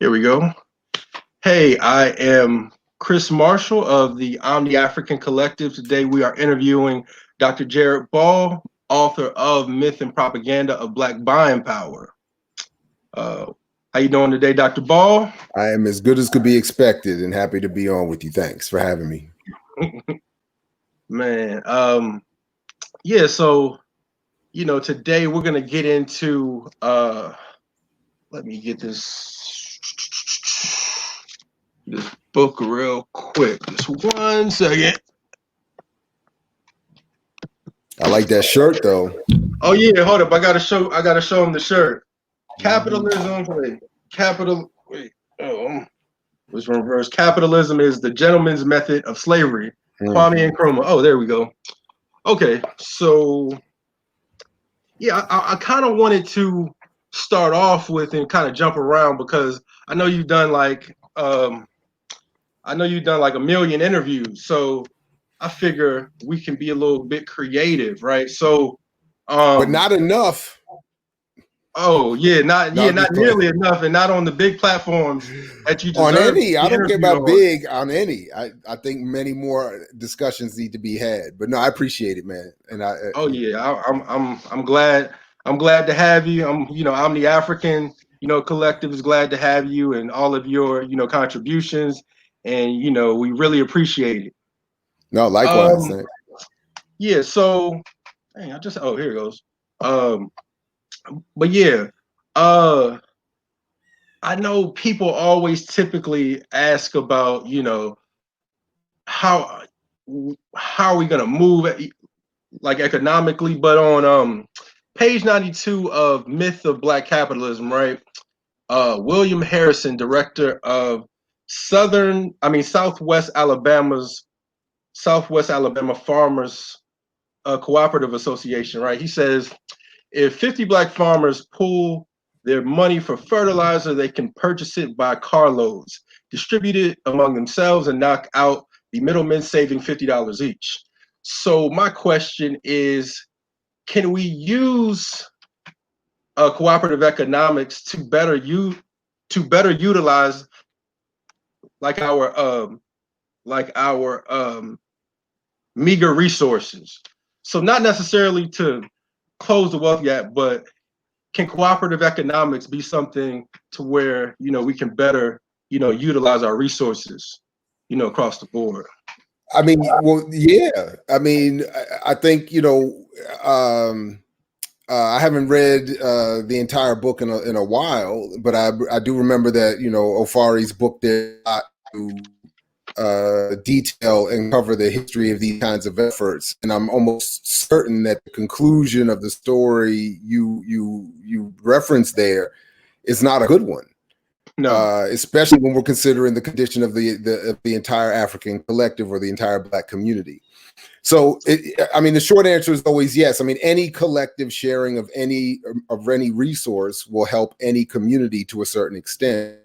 Here we go. Hey, I am Chris Marshall of the Omni African Collective. Today we are interviewing Dr. Jared Ball, author of Myth and Propaganda of Black Buying Power. How you doing today, Dr. Ball? I am as good as could be expected and happy to be on with you. Thanks for having me. Man, yeah, so today we're gonna get into let me get this book real quick. Just 1 second. I like that shirt though. Oh yeah, hold up. I gotta show him the shirt. Capitalism, wait, was reverse. Capitalism is the gentleman's method of slavery. Kwame Nkrumah. Oh, there we go. Okay, so yeah, I kind of wanted to start off with and kind of jump around because I know you've done like a million interviews, so I figure we can be a little bit creative, right? So, but not enough. Oh yeah, not nearly enough, and not on the big platforms that you deserve. On any, I don't care about big. On any, I think many more discussions need to be had. But no, I appreciate it, man. And I'm glad. I'm glad to have you. I'm the African Collective is glad to have you and all of your contributions, and we really appreciate it. No, likewise. Yeah. So, dang, here it goes. But yeah, I know people always typically ask about, how are we gonna move like economically, but on page 92 of Myth of Black Capitalism, right? William Harrison, director of Southwest Alabama Farmers Cooperative Association, right? He says if 50 black farmers pool their money for fertilizer, they can purchase it by carloads, distribute it among themselves, and knock out the middlemen, saving $50 each. So my question is, can we use cooperative economics to better utilize like our meager resources? So not necessarily to close the wealth gap, but can cooperative economics be something to where we can better utilize our resources across the board? I mean, well, yeah. I mean, I think I haven't read the entire book in a while, but I do remember that Ofari's book did not detail and cover the history of these kinds of efforts, and I'm almost certain that the conclusion of the story you referenced there is not a good one. No, especially when we're considering the condition of the entire African collective or the entire Black community. So, the short answer is always yes. I mean, any collective sharing of any resource will help any community to a certain extent.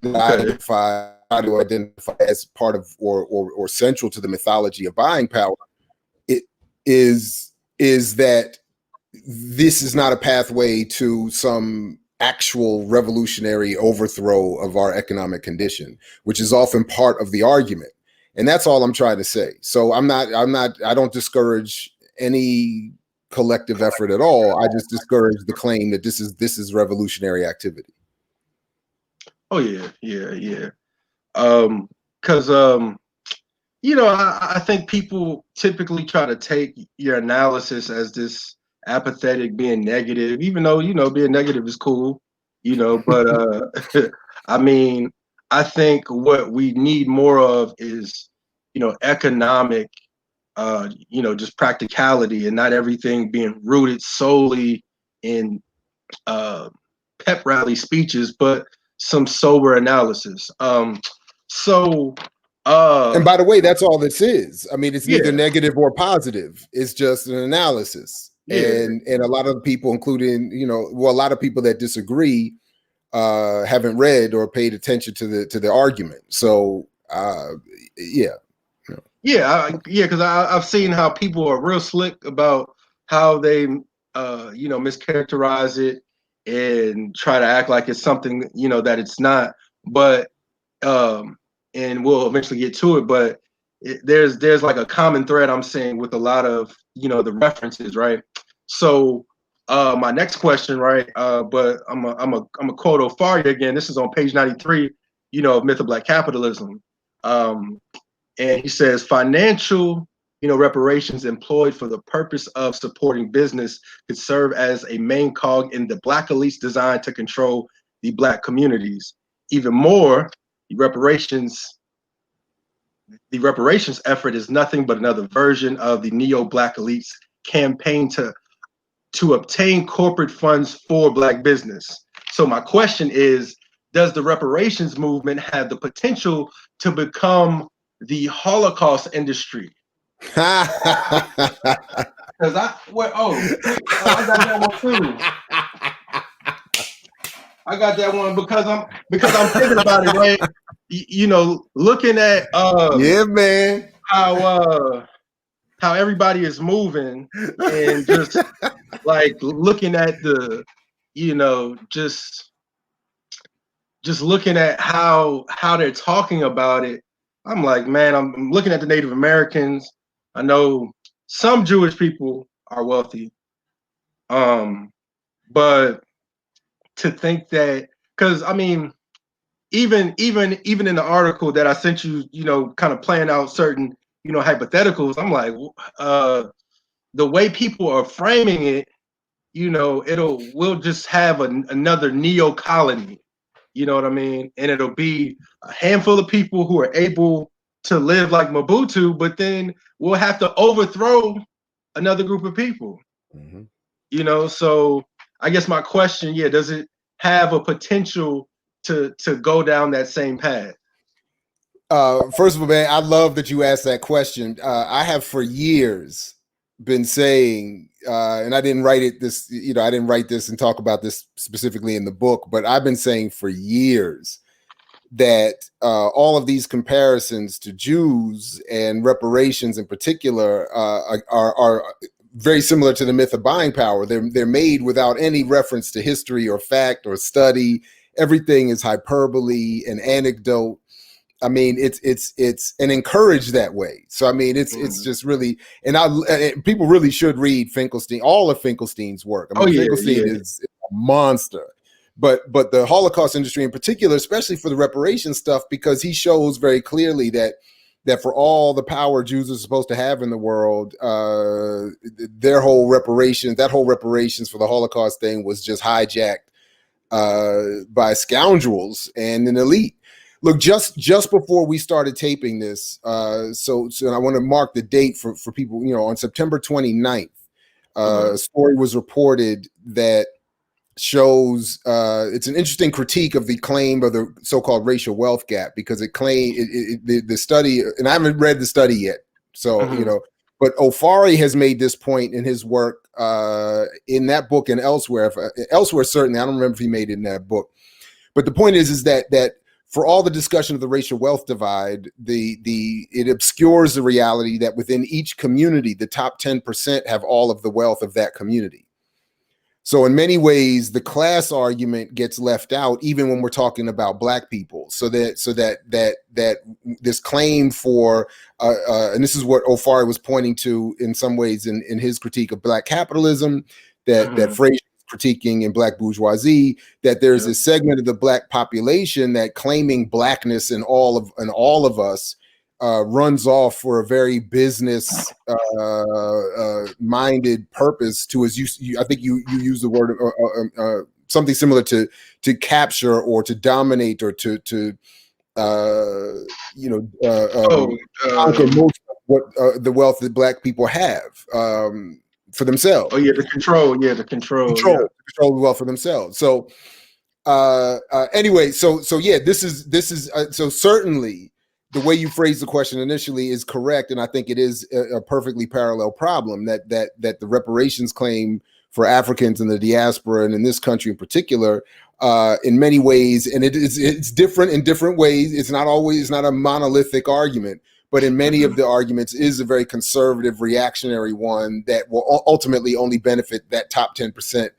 okay. Try to identify as part of or central to the mythology of buying power. It is that this is not a pathway to some actual revolutionary overthrow of our economic condition, which is often part of the argument. And that's all I'm trying to say. So I don't discourage any collective effort at all. I just discourage the claim that this is revolutionary activity. Oh yeah. Because I think people typically try to take your analysis as this apathetic, being negative, even though being negative is cool, But I mean, I think what we need more of is economic, just practicality, and not everything being rooted solely in uh, pep rally speeches, but some sober analysis. So And by the way, that's all this is. I mean, it's neither yeah, negative or positive. It's just an analysis. yeah. And a lot of people, including, a lot of people that disagree, haven't read or paid attention to the argument. So yeah. Because I've seen how people are real slick about how they mischaracterize it, and try to act like it's something, that it's not. But and we'll eventually get to it, but there's like a common thread I'm seeing with a lot of, the references, right? So my next question, right? But I'm a quote Ofaria again. This is on page 93, of Myth of Black Capitalism. And he says financial, reparations employed for the purpose of supporting business could serve as a main cog in the Black elite's design to control the Black communities. Even more, the reparations effort is nothing but another version of the neo-Black elite's campaign to obtain corporate funds for Black business. So my question is, does the reparations movement have the potential to become the Holocaust industry? Because I got that one too. I got that one because I'm thinking about it, right? Looking at yeah, man, how everybody is moving, and just like looking at the, just looking at how they're talking about it. I'm like, man, I'm looking at the Native Americans. I know some Jewish people are wealthy, but to think that, because I mean, even in the article that I sent you, kind of playing out certain, hypotheticals, I'm like, the way people are framing it, we'll just have another neo colony. You know what I mean? And it'll be a handful of people who are able to live like Mobutu, but then we'll have to overthrow another group of people. Mm-hmm. So I guess my question, does it have a potential to go down that same path? First of all, man, I love that you asked that question. I have for years been saying, and I didn't write it this, I didn't write this and talk about this specifically in the book, but I've been saying for years that all of these comparisons to Jews and reparations in particular are very similar to the myth of buying power. They're made without any reference to history or fact or study. Everything is hyperbole and anecdote. I mean, it's and encouraged that way. So I mean, it's just really, and people really should read Finkelstein, all of Finkelstein's work. I mean, Finkelstein is a monster, but the Holocaust industry in particular, especially for the reparations stuff, because he shows very clearly that for all the power Jews are supposed to have in the world, that whole reparations for the Holocaust thing was just hijacked by scoundrels and an elite. Look, just before we started taping this, so I want to mark the date for people, on September 29th, a story was reported that shows it's an interesting critique of the claim of the so-called racial wealth gap, because it claimed the study, and I haven't read the study yet, so but Ofari has made this point in his work in that book and elsewhere. Elsewhere, certainly, I don't remember if he made it in that book, but the point is that for all the discussion of the racial wealth divide, it obscures the reality that within each community, the top 10% have all of the wealth of that community. So in many ways, the class argument gets left out, even when we're talking about Black people. So that this claim for, and this is what Ofari was pointing to in some ways in his critique of Black capitalism, that Fraser critiquing in Black bourgeoisie, that there's a segment of the Black population that claiming Blackness in all of us runs off for a very business minded purpose to, as I think you use the word something similar to capture or to dominate or to conquer most of what the wealth that Black people have for themselves. Oh yeah, the control the wealth for themselves. So anyway, so this is so certainly the way you phrased the question initially is correct, and I think it is a perfectly parallel problem that the reparations claim for Africans in the diaspora and in this country in particular, in many ways, and it's different in different ways. It's not a monolithic argument, but in many of the arguments is a very conservative, reactionary one that will ultimately only benefit that top 10%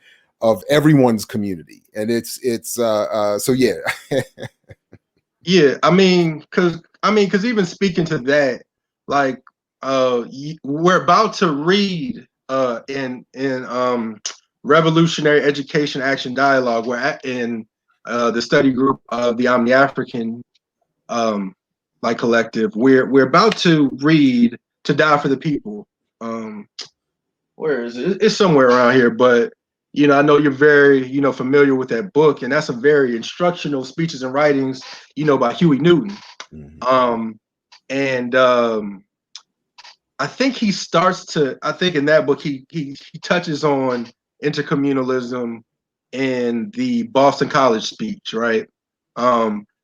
of everyone's community. And it's so yeah. Yeah, cause even speaking to that, like we're about to read in Revolutionary Education Action Dialogue. We're in the study group of the Omni African like collective. We're about to read "To Die for the People." Um, where is it? It's somewhere around here, but I know you're very, familiar with that book, and that's a very instructional speeches and writings, by Huey Newton. Mhm. Um, and I think I think in that book he touches on intercommunalism in the Boston College speech, right?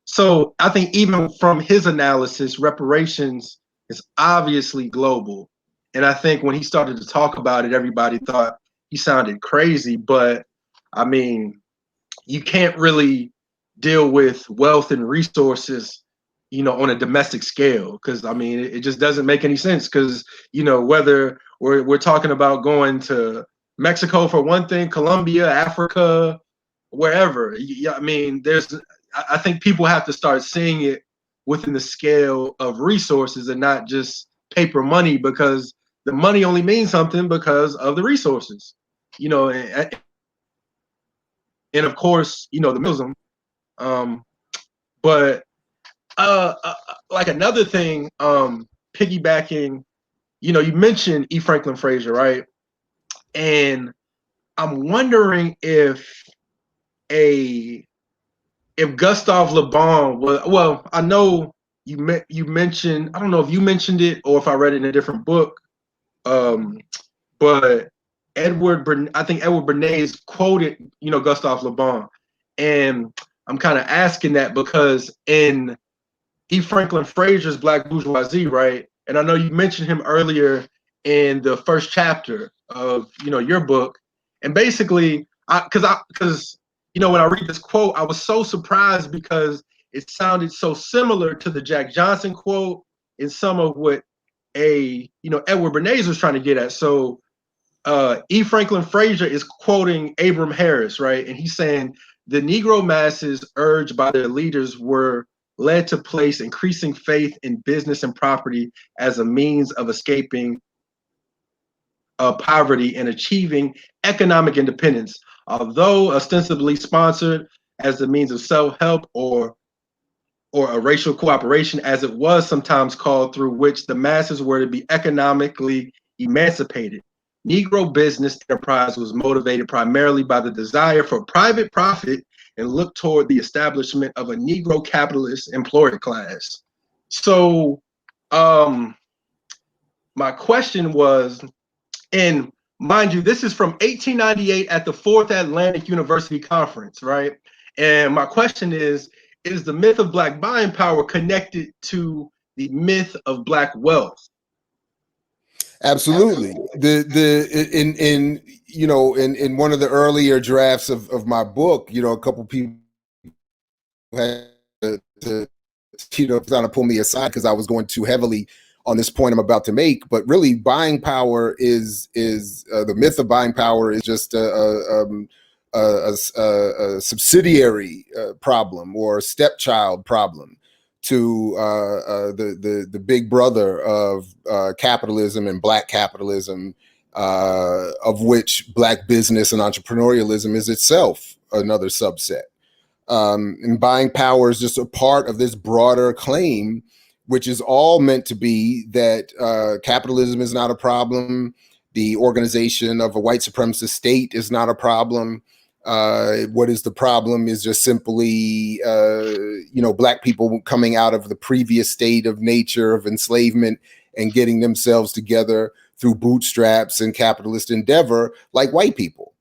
So I think even from his analysis, reparations is obviously global. And I think when he started to talk about it, everybody thought he sounded crazy. But I mean, you can't really deal with wealth and resources, on a domestic scale, because I mean, it just doesn't make any sense. Because whether we're talking about going to Mexico for one thing, Colombia, Africa, wherever. Yeah, I mean, I think people have to start seeing it within the scale of resources and not just paper money, because the money only means something because of the resources, and of course, the Muslim. Um, but like another thing, piggybacking, you mentioned E. Franklin Frazier, right? And I'm wondering a if Gustav Le Bon was, well, I know you mentioned, I don't know if you mentioned it or if I read it in a different book, but I think Edward Bernays quoted, Gustav Le Bon, and I'm kind of asking that because in E. Franklin Frazier's Black Bourgeoisie, right? And I know you mentioned him earlier in the first chapter of your book, and basically, because when I read this quote, I was so surprised because it sounded so similar to the Jack Johnson quote in some of what Edward Bernays was trying to get at. So E. Franklin Frazier is quoting Abram Harris, right? And he's saying the Negro masses, urged by their leaders, were led to place increasing faith in business and property as a means of escaping poverty and achieving economic independence. Although ostensibly sponsored as a means of self-help or a racial cooperation, as it was sometimes called, through which the masses were to be economically emancipated. Negro business enterprise was motivated primarily by the desire for private profit and looked toward the establishment of a Negro capitalist employer class. So, my question was, and mind you, this is from 1898 at the Fourth Atlantic University Conference, right? And my question is the myth of Black buying power connected to the myth of Black wealth? Absolutely. The in one of the earlier drafts of my book, a couple people had to kind of pull me aside because I was going too heavily on this point I'm about to make. But really, buying power is the myth of buying power is just a subsidiary problem or a stepchild problem to the big brother of capitalism and Black capitalism, of which Black business and entrepreneurialism is itself another subset. And buying power is just a part of this broader claim, which is all meant to be that capitalism is not a problem. The organization of a white supremacist state is not a problem. What is the problem is just simply, Black people coming out of the previous state of nature of enslavement and getting themselves together through bootstraps and capitalist endeavor like white people.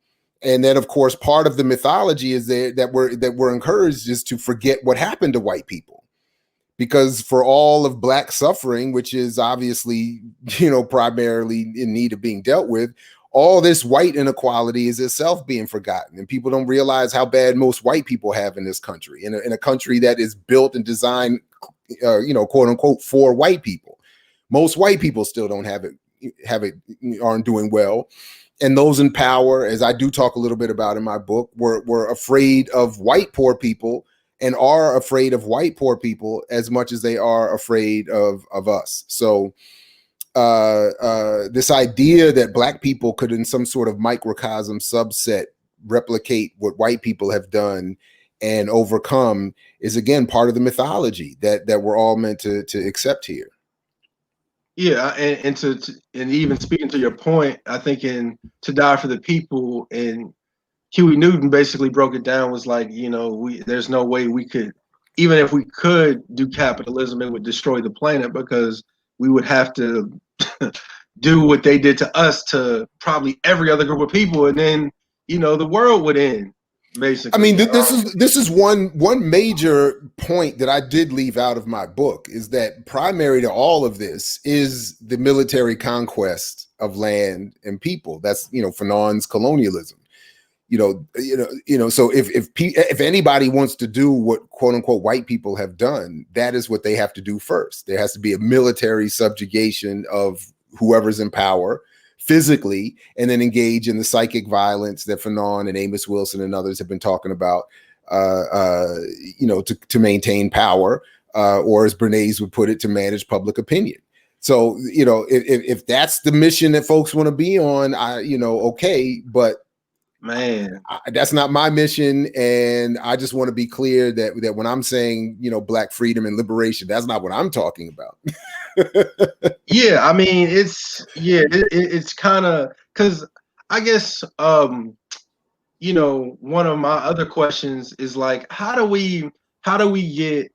And then, of course, part of the mythology is that we're encouraged is to forget what happened to white people, because for all of Black suffering, which is obviously primarily in need of being dealt with, all this white inequality is itself being forgotten, and people don't realize how bad most white people have in this country, in a country that is built and designed, quote unquote, for white people. Most white people still don't have it, aren't doing well. and those in power, as I do talk a little bit about in my book, were afraid of white poor people and are afraid of white poor people as much as they are afraid of us. So this idea that black people could in some sort of microcosm subset replicate what white people have done and overcome is again part of the mythology that we're all meant to accept here. Yeah, and even speaking to your point, I think in To Die for the People, and Huey Newton basically broke it down, was like, there's no way we could, even if we could do capitalism, it would destroy the planet, because we would have to do what they did to us to probably every other group of people, and then the world would end, I basically. mean, this is one major point that I did leave out of my book, is that primary to all of this is the military conquest of land and people. That's Fanon's colonialism. So if anybody wants to do what quote unquote white people have done, that is what they have to do first. There has to be a military subjugation of whoever's in power physically, and then engage in the psychic violence that Fanon and Amos Wilson and others have been talking about, to maintain power, or as Bernays would put it, to manage public opinion. So, if that's the mission that folks want to be on, okay, but man, that's not my mission. And I just want to be clear that when I'm saying, black freedom and liberation, that's not what I'm talking about. Yeah, I mean, it's kind of, because I guess one of my other questions is like, how do we get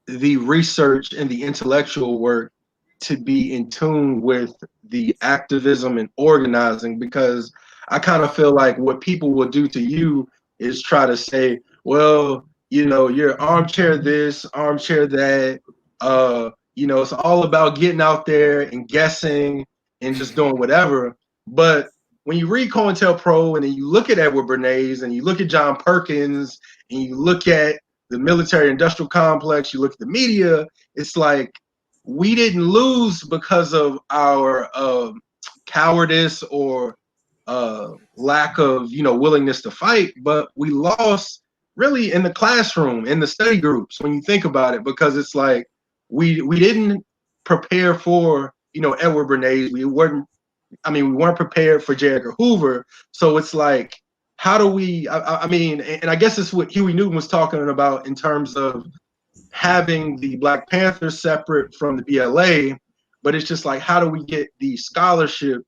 the research and the intellectual work to be in tune with the activism and organizing? Because I kind of feel like what people will do to you is try to say, well, you're armchair this, armchair that, it's all about getting out there and guessing and just doing whatever. But when you read COINTELPRO and then you look at Edward Bernays and you look at John Perkins and you look at the military industrial complex, you look at the media, it's like we didn't lose because of our cowardice or lack of willingness to fight, but we lost really in the classroom, in the study groups, when you think about it, because it's like we didn't prepare for Edward Bernays. We weren't prepared for J. Edgar Hoover. So it's like, how do we, I mean, and I guess it's what Huey Newton was talking about in terms of having the Black Panthers separate from the BLA, but it's just like, how do we get the scholarship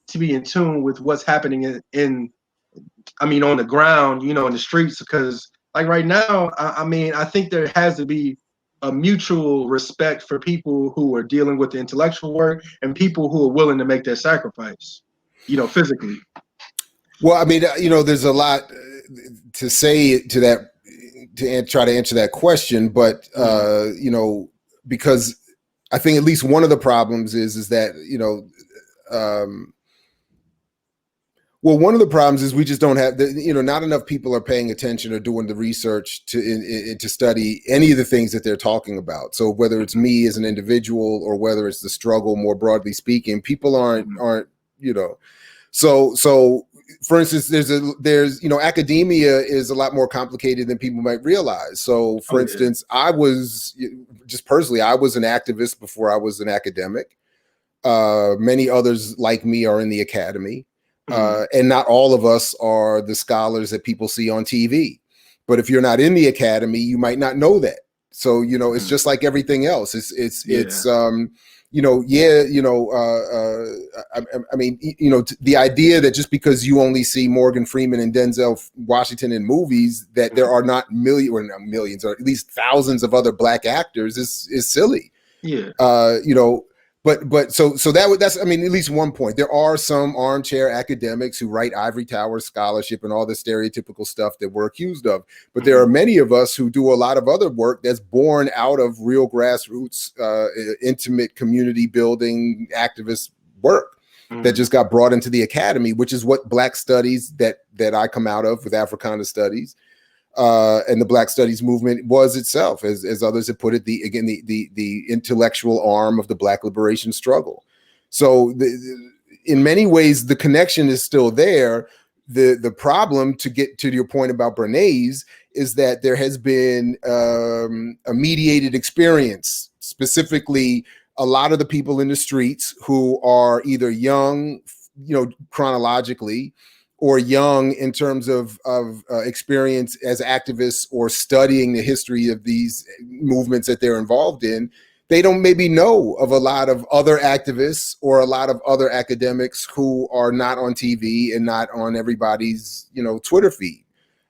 to be in tune with what's happening on the ground, in the streets? Because like right now, I think there has to be a mutual respect for people who are dealing with the intellectual work and people who are willing to make that sacrifice, physically. Well, I mean, there's a lot to say to that, to try to answer that question, but because I think at least one of the problems is that one of the problems is we just don't have not enough people are paying attention or doing the research to study any of the things that they're talking about. So whether it's me as an individual or whether it's the struggle more broadly speaking, people aren't so for instance, there's academia is a lot more complicated than people might realize. So for instance, I was just personally, I was an activist before I was an academic. Many others like me are in the academy. And not all of us are the scholars that people see on TV. But if you're not in the academy, you might not know that. So, it's just like everything else. The idea that just because you only see Morgan Freeman and Denzel Washington in movies, that there are not millions or at least thousands of other black actors is silly. Yeah. But so that's at least one point. There are some armchair academics who write ivory tower scholarship and all the stereotypical stuff that we're accused of. But there are many of us who do a lot of other work that's born out of real grassroots, intimate community building activist work that just got brought into the academy, which is what Black studies that I come out of with Africana studies. And the Black Studies movement was itself, as others have put it, the intellectual arm of the Black liberation struggle. So, in many ways, the connection is still there. The problem, to get to your point about Bernays, is that there has been a mediated experience, specifically a lot of the people in the streets who are either young, chronologically, or young in terms of experience as activists or studying the history of these movements that they're involved in. They don't maybe know of a lot of other activists or a lot of other academics who are not on TV and not on everybody's, Twitter feed.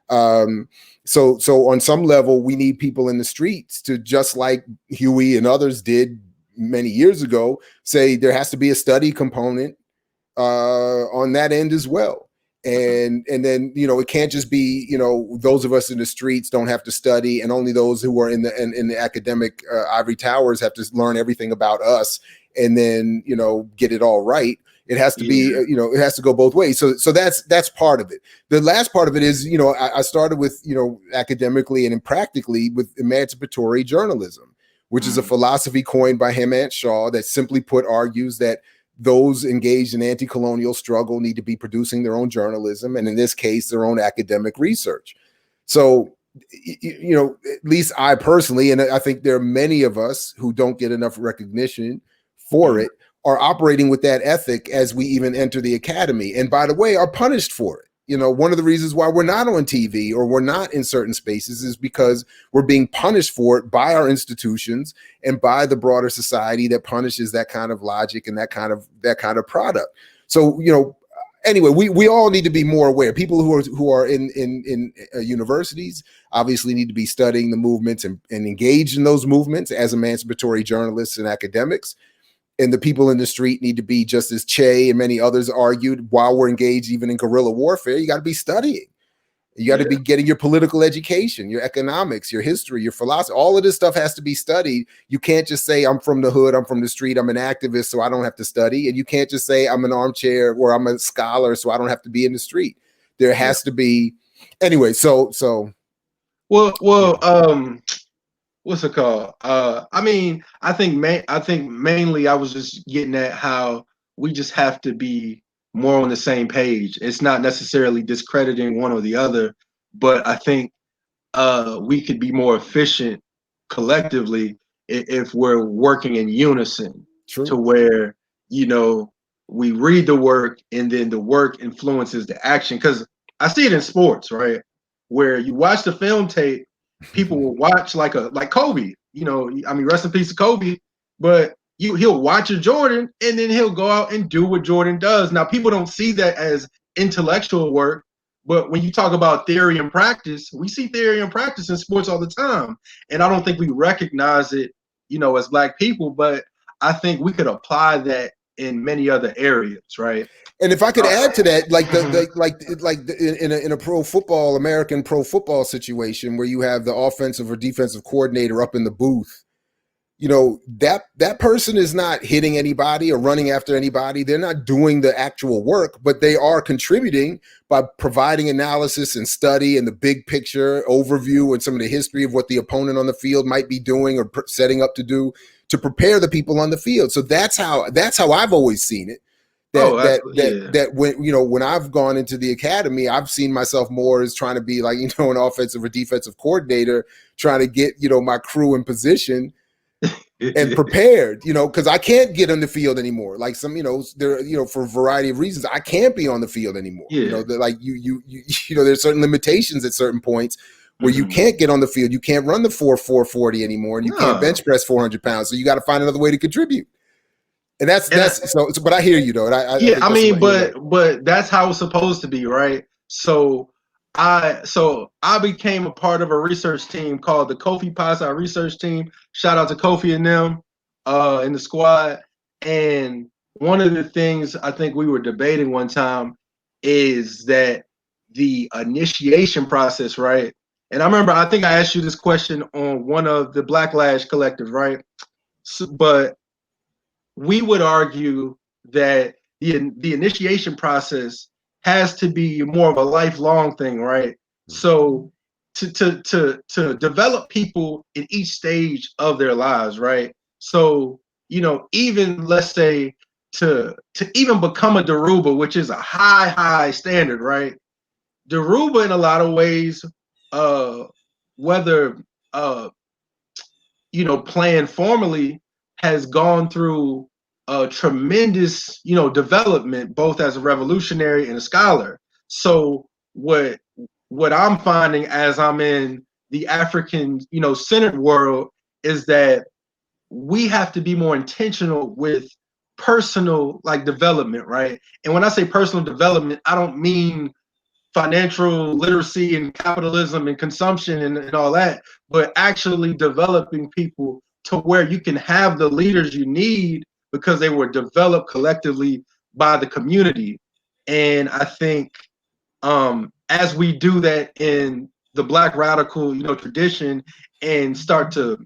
So on some level, we need people in the streets to, just like Huey and others did many years ago, say there has to be a study component on that end as well. And then, it can't just be, those of us in the streets don't have to study, and only those who are in the academic ivory towers have to learn everything about us and then, get it all right. It has to be, it has to go both ways. So that's part of it. The last part of it is, I started with, academically and practically with emancipatory journalism, which is a philosophy coined by Hemant Shaw that simply put argues that those engaged in anti-colonial struggle need to be producing their own journalism, and in this case, their own academic research. So, at least I personally, and I think there are many of us who don't get enough recognition for it, are operating with that ethic as we even enter the academy. And by the way, are punished for it. One of the reasons why we're not on TV or we're not in certain spaces is because we're being punished for it by our institutions and by the broader society that punishes that kind of logic and that kind of product. So, anyway, we all need to be more aware. People who are in universities obviously need to be studying the movements and engaged in those movements as emancipatory journalists and academics. And the people in the street need to be, just as Che and many others argued, while we're engaged even in guerrilla warfare, you got to be studying. You got to be getting your political education, your economics, your history, your philosophy. All of this stuff has to be studied. You can't just say, I'm from the hood, I'm from the street, I'm an activist, so I don't have to study. And you can't just say, I'm an armchair or I'm a scholar, so I don't have to be in the street. There has to be, anyway. What's it called? I think mainly I was just getting at how we just have to be more on the same page. It's not necessarily discrediting one or the other, but I think we could be more efficient collectively if we're working in unison. True. To where, we read the work and then the work influences the action. Because I see it in sports, right? Where you watch the film tape, people will watch like Kobe. Rest in peace to Kobe. But he'll watch a Jordan and then he'll go out and do what Jordan does. Now, people don't see that as intellectual work, but when you talk about theory and practice, we see theory and practice in sports all the time. And I don't think we recognize it, as Black people, but I think we could apply that in many other areas, right? And if I could add to that, in a pro football, American pro football situation where you have the offensive or defensive coordinator up in the booth, that person is not hitting anybody or running after anybody. They're not doing the actual work, but they are contributing by providing analysis and study and the big picture overview and some of the history of what the opponent on the field might be doing or setting up to do to prepare the people on the field. So that's how I've always seen it. That when I've gone into the academy, I've seen myself more as trying to be like, an offensive or defensive coordinator, trying to get, my crew in position and prepared, because I can't get on the field anymore. Like there, for a variety of reasons, I can't be on the field anymore. There's certain limitations at certain points where you can't get on the field. You can't run the 4.40 anymore, and you can't bench press 400 pounds. So you got to find another way to contribute. And that's but I hear you though. But that's how it's supposed to be, right? So I became a part of a research team called the Kofi Pasa Research Team. Shout out to Kofi and them in the squad. And one of the things I think we were debating one time is that the initiation process, right? And I think I asked you this question on one of the Black Lash collectives, right? But we would argue that the initiation process has to be more of a lifelong thing, right? So to develop people in each stage of their lives, right? So, even let's say to even become a Daruba, which is a high standard, right? Daruba in a lot of ways, uh, whether planned formally, has gone through a tremendous development, both as a revolutionary and a scholar. So what I'm finding as I'm in the African centered world is that we have to be more intentional with personal development, right? And when I say personal development, I don't mean financial literacy and capitalism and consumption and all that, but actually developing people to where you can have the leaders you need because they were developed collectively by the community. And I think as we do that in the Black radical tradition and start to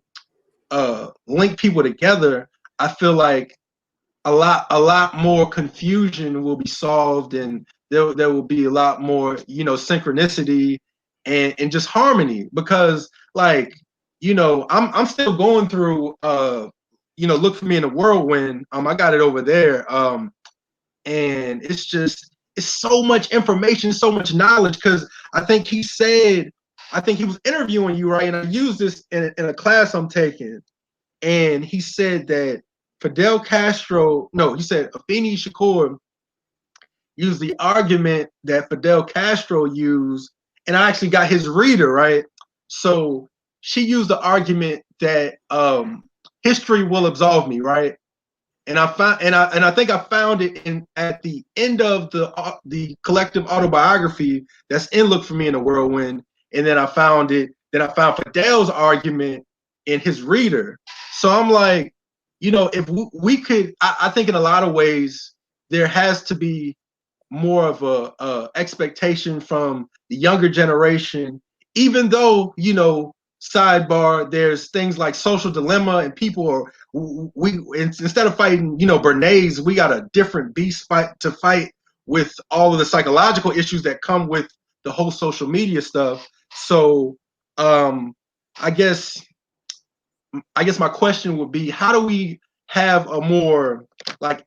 link people together, I feel like a lot more confusion will be solved, and there will be a lot more synchronicity and just harmony, because I'm still going through Look for Me in the Whirlwind. I got it over there, and it's so much information, so much knowledge, because I think he was interviewing you, right? And I used this in a class I'm taking, and he said that Fidel Castro, no, he said Afeni Shakur used the argument that Fidel Castro used, and I actually got his reader, right? So she used the argument that history will absolve me, right? And I think I found it in at the end of the collective autobiography that's in Look for Me in the Whirlwind, and then I found Fidel's argument in his reader. So I'm like, if we could, I think in a lot of ways there has to be more of a expectation from the younger generation, even though sidebar, there's things like social dilemma, and people are we instead of fighting Bernays, we got a different beast to fight with all of the psychological issues that come with the whole social media stuff. So um I guess my question would be, how do we have a more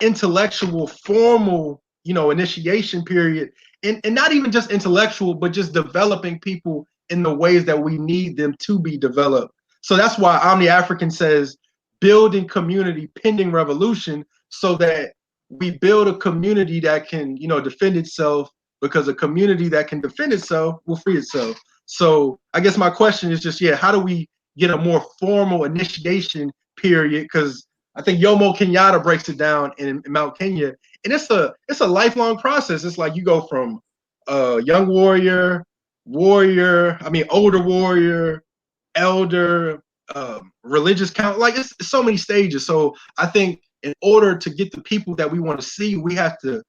intellectual, formal, initiation period, and not even just intellectual, but just developing people in the ways that we need them to be developed. So that's why Omni African says building community pending revolution, so that we build a community that can, defend itself, because a community that can defend itself will free itself. So I guess my question is just, how do we get a more formal initiation period? Because I think Jomo Kenyatta breaks it down in Mount Kenya, and it's a lifelong process. It's like you go from young warrior, older warrior, elder, religious count. Like it's so many stages. So I think in order to get the people that we want to see, we have to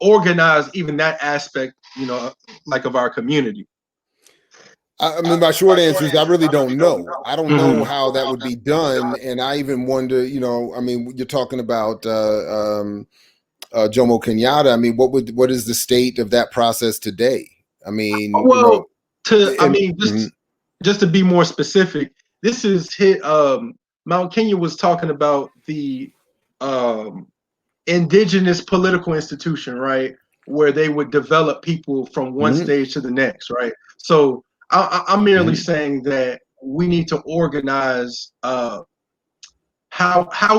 organize even that aspect, of our community. I mean, my short answer is I really don't know. I don't know Mhm. how that would be done, and I even wonder. I mean, you're talking about Jomo Kenyatta. I mean, what is the state of that process today? I mean, Well, and just to be more specific, this is hit. Mount Kenya was talking about the um, indigenous political institution, right, where they would develop people from one stage to the next, right? So I'm merely saying that we need to organize how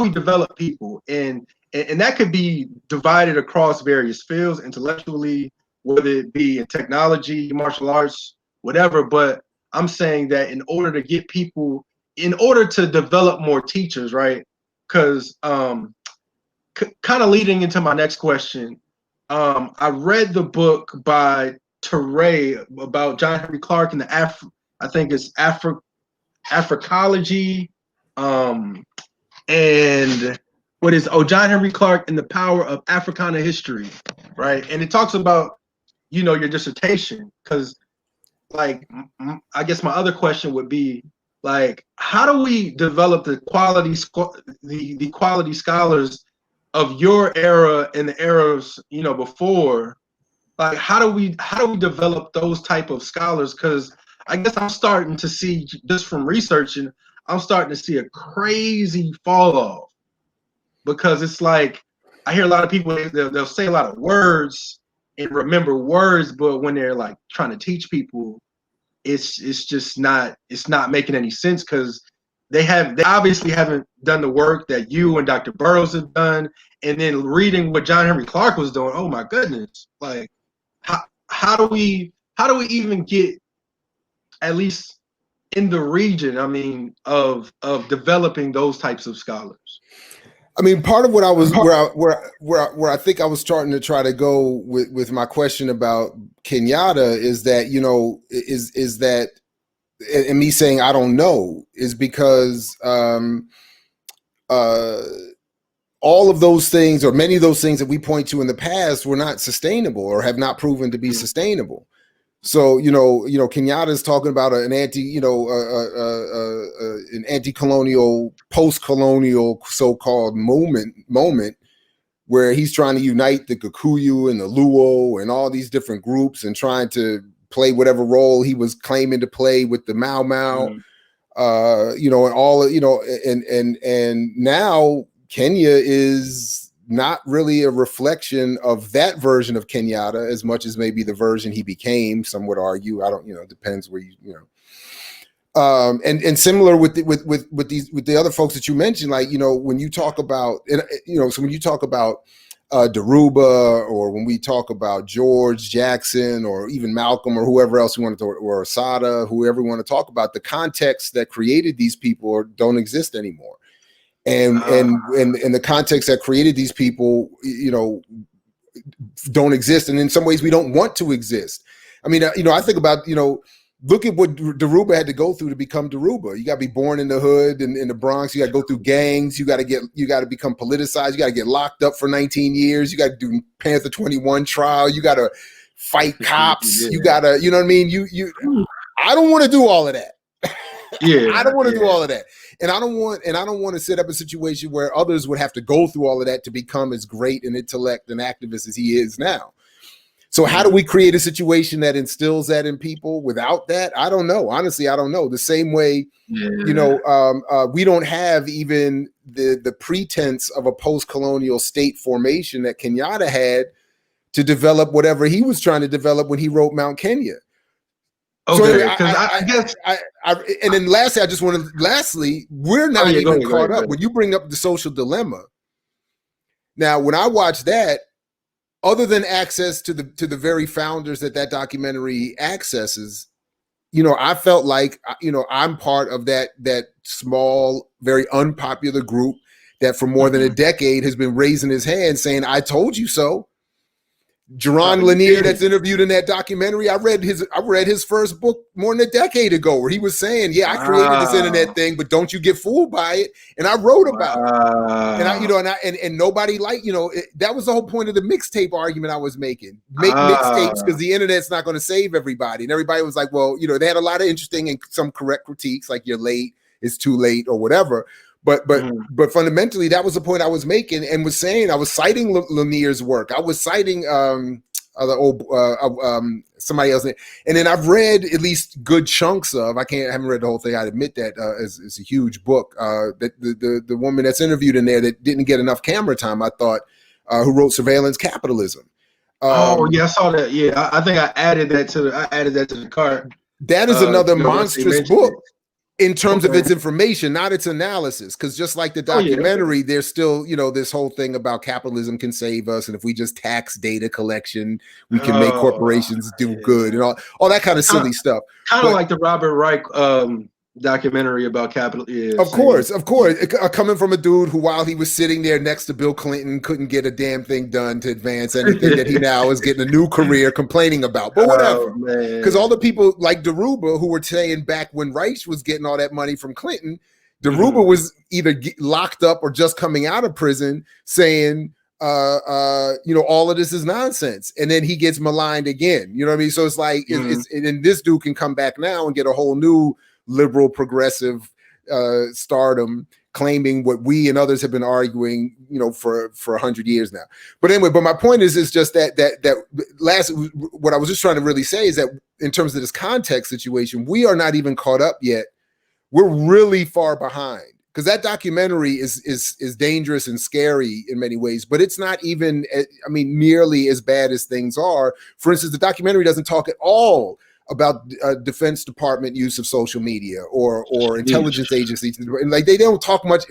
we develop people, and that could be divided across various fields intellectually, whether it be in technology, martial arts, whatever. But I'm saying that in order to develop more teachers, right? Because kind of leading into my next question, I read the book by Teray about John Henry Clark and I think it's Africology. And John Henry Clark and the Power of Africana History, right? And it talks about your dissertation, because I guess my other question would be, how do we develop the quality scholars of your era and the eras before? Like how do we develop those type of scholars? Because I guess I'm starting to see, just from researching, I'm starting to see a crazy fall off, because it's like I hear a lot of people, they'll say a lot of words and remember words, but when they're like trying to teach people, it's just not, it's not making any sense, because they obviously haven't done the work that you and Dr. Burroughs have done. And then reading what John Henry Clark was doing, oh my goodness, like how how do we even get at least in the region, I mean, of developing those types of scholars? I mean, part of what I was where I think I was starting to try to go with my question about Kenyatta is that, you know, is that, and me saying I don't know, is because all of those things, or many of those things that we point to in the past, were not sustainable or have not proven to be sustainable. So, you know, Kenyatta is talking about an anti-colonial, post-colonial so-called moment where he's trying to unite the Kikuyu and the Luo and all these different groups and trying to play whatever role he was claiming to play with the Mau Mau, you know, and all, you know, and now Kenya is not really a reflection of that version of Kenyatta as much as maybe the version he became. Some would argue. I don't, you know, it depends where you know. And similar with the other folks that you mentioned, like, you know, when you talk about, you know, so when you talk about Daruba, or when we talk about George Jackson, or even Malcolm, or whoever else we want to, or Asada, whoever we want to talk about, the context that created these people don't exist anymore. And the context that created these people, you know, don't exist. And in some ways we don't want to exist. I mean, you know, I think about, you know, look at what Daruba had to go through to become Daruba. You got to be born in the hood and in the Bronx. You got to go through gangs. You got to become politicized. You got to get locked up for 19 years. You got to do Panther 21 trial. You got to fight cops. You got to, you know what I mean? I don't want to do all of that. Yeah, I don't want to do all of that. And I don't want to set up a situation where others would have to go through all of that to become as great an intellect and activist as he is now. So how do we create a situation that instills that in people without that? I don't know. Honestly, I don't know. The same way, you know, we don't have even the pretense of a post-colonial state formation that Kenyatta had to develop whatever he was trying to develop when he wrote Mount Kenya. Okay, because I guess, and then lastly, we're not even caught up. When you bring up the social dilemma, now when I watch that, other than access to the very founders that documentary accesses, you know, I felt like, you know, I'm part of that small, very unpopular group that for more than a decade has been raising his hand saying, "I told you so." Jaron Lanier, that's interviewed in that documentary, I read his first book more than a decade ago, where he was saying, "Yeah, I created this internet thing, but don't you get fooled by it." And I wrote about it. And I, you know, and nobody, like, you know, that was the whole point of the mixtape argument I was making. Make mixtapes because the internet's not going to save everybody. And everybody was like, well, you know, they had a lot of interesting and some correct critiques, like "you're late, it's too late," or whatever. But fundamentally, that was the point I was making, and was saying, I was citing Lanier's work. I was citing somebody else, and then I've read at least good chunks of. I haven't read the whole thing. I admit that it's a huge book. That the woman that's interviewed in there that didn't get enough camera time, I thought, who wrote Surveillance Capitalism. Yeah, I saw that. Yeah, I think I added that to the cart. That is another monstrous book. In terms of its information, not its analysis, because just like the documentary, there's still, you know, this whole thing about capitalism can save us, and if we just tax data collection, we can make corporations do good, and all that kind of silly stuff. Kind of like the Robert Reich documentary about capital. Yeah, of course. Coming from a dude who, while he was sitting there next to Bill Clinton, couldn't get a damn thing done to advance anything, that he now is getting a new career complaining about. But whatever, because all the people like Daruba who were saying back when Reich was getting all that money from Clinton, Daruba was either locked up or just coming out of prison saying, you know, all of this is nonsense, and then he gets maligned again. You know what I mean? So it's like, and this dude can come back now and get a whole new liberal progressive stardom, claiming what we and others have been arguing, you know, for 100 years now. But anyway, but my point is just that last, what I was just trying to really say is that in terms of this context situation, we are not even caught up yet. We're really far behind because that documentary is dangerous and scary in many ways, but it's not even, I mean, nearly as bad as things are. For instance, the documentary doesn't talk at all about Defense Department use of social media or intelligence agencies. Like they don't talk much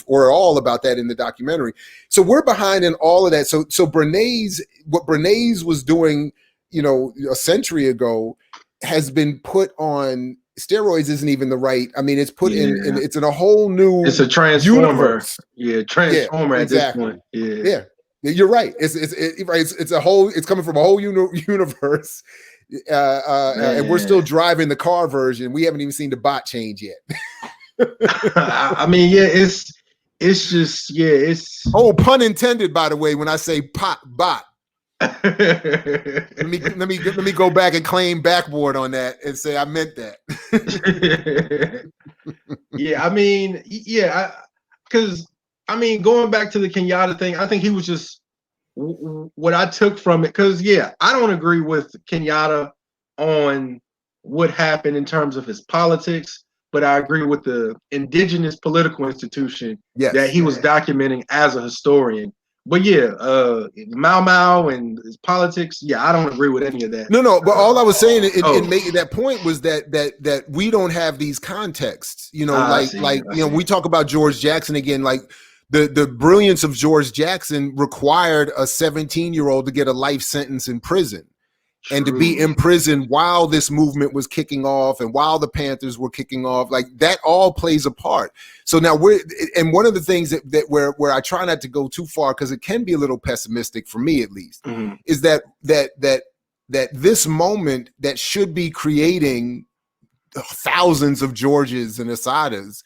or all about that in the documentary. So we're behind in all of that. So what Bernays was doing, you know, a century ago has been put on steroids. Isn't even the right. I mean, it's put in it's in a whole new. It's a transformer. Universe. Transformer at exactly. this point. Yeah. You're right. It's a whole. It's coming from a whole universe. And we're still driving the car version. We haven't even seen the bot change yet. I mean, it's just, it's. Oh, pun intended, by the way, when I say bot. let me go back and claim backboard on that and say I meant that. Yeah, I mean, because I mean, going back to the Kenyatta thing, I think he was just what I took from it, because I don't agree with Kenyatta on what happened in terms of his politics, but I agree with the indigenous political institution that he was documenting as a historian. But Mau Mau and his politics, I don't agree with any of that. No, but all I was saying in making that point was that we don't have these contexts, you know, we talk about George Jackson again, like the brilliance of George Jackson required a 17-year-old to get a life sentence in prison. And to be in prison while this movement was kicking off and while the Panthers were kicking off, like that all plays a part. So now and one of the things that where I try not to go too far, because it can be a little pessimistic for me at least, is that this moment that should be creating thousands of Georges and Asadas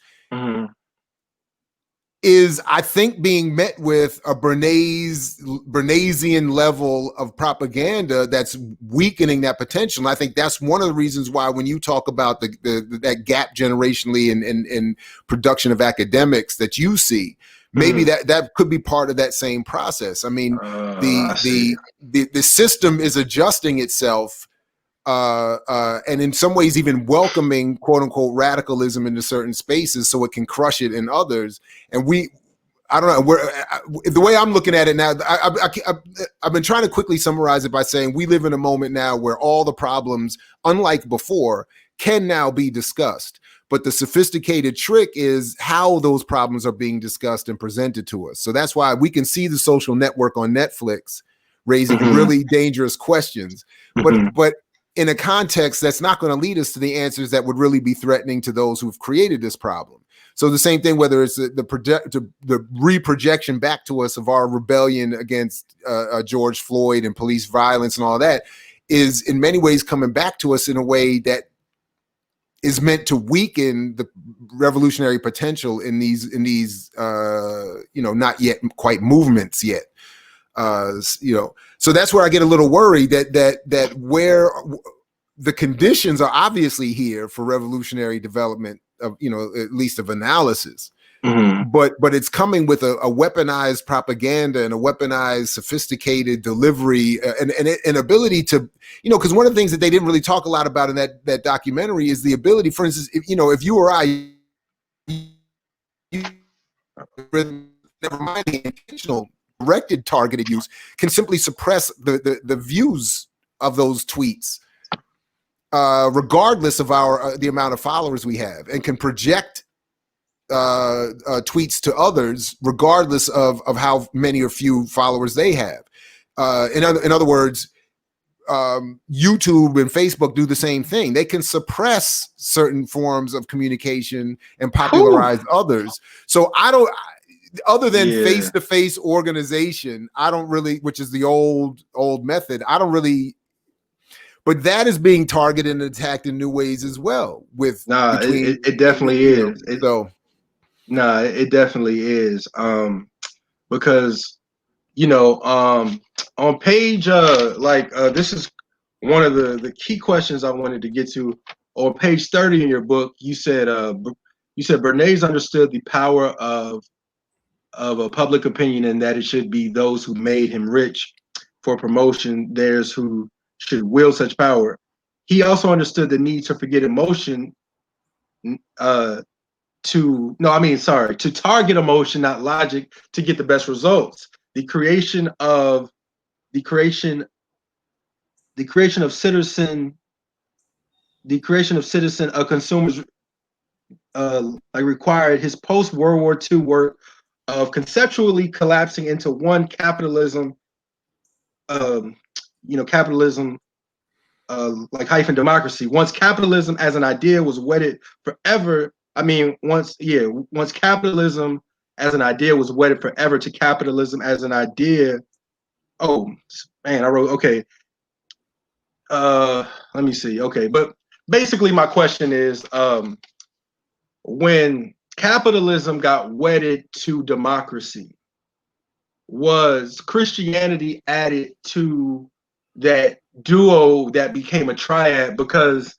is, I think, being met with a Bernaysian level of propaganda that's weakening that potential. And I think that's one of the reasons why, when you talk about that gap generationally in production of academics that you see, maybe that could be part of that same process. I mean, the system is adjusting itself, and in some ways even welcoming quote unquote radicalism into certain spaces so it can crush it in others. And I don't know, the way I'm looking at it now, I've been trying to quickly summarize it by saying we live in a moment now where all the problems, unlike before, can now be discussed. But the sophisticated trick is how those problems are being discussed and presented to us. So that's why we can see The Social Network on Netflix raising really dangerous questions. But in a context that's not going to lead us to the answers that would really be threatening to those who've created this problem. So the same thing, whether it's the reprojection back to us of our rebellion against George Floyd and police violence and all that, is in many ways coming back to us in a way that is meant to weaken the revolutionary potential in these not yet quite movements yet. So that's where I get a little worried that where the conditions are obviously here for revolutionary development of, at least of analysis, but it's coming with a weaponized propaganda and a weaponized sophisticated delivery and an ability to, because one of the things that they didn't really talk a lot about in that documentary is the ability, for instance, if you or I, never mind the intentional directed targeted use, can simply suppress the views of those tweets, regardless of the amount of followers we have, and can project tweets to others regardless of how many or few followers they have. In other words, YouTube and Facebook do the same thing. They can suppress certain forms of communication and popularize others. So other than face-to-face organization, I don't really, which is the old method, I don't really, but that is being targeted and attacked in new ways as well. It definitely is. It definitely is. Because on page this is one of the key questions I wanted to get to. On page 30 in your book, you said Bernays understood the power of a public opinion, and that it should be those who made him rich for promotion, theirs who should wield such power. He also understood the need to forget emotion, to target emotion, not logic, to get the best results. The creation of the creation the creation of citizen of consumers required his post World War II work of conceptually collapsing into one capitalism, um, capitalism like hyphen democracy. Once capitalism as an idea was wedded forever, once capitalism as an idea was wedded forever to capitalism as an idea. Oh man, I wrote okay. Let me see. Okay, but basically my question is, when capitalism got wedded to democracy, was Christianity added to that duo that became a triad? Because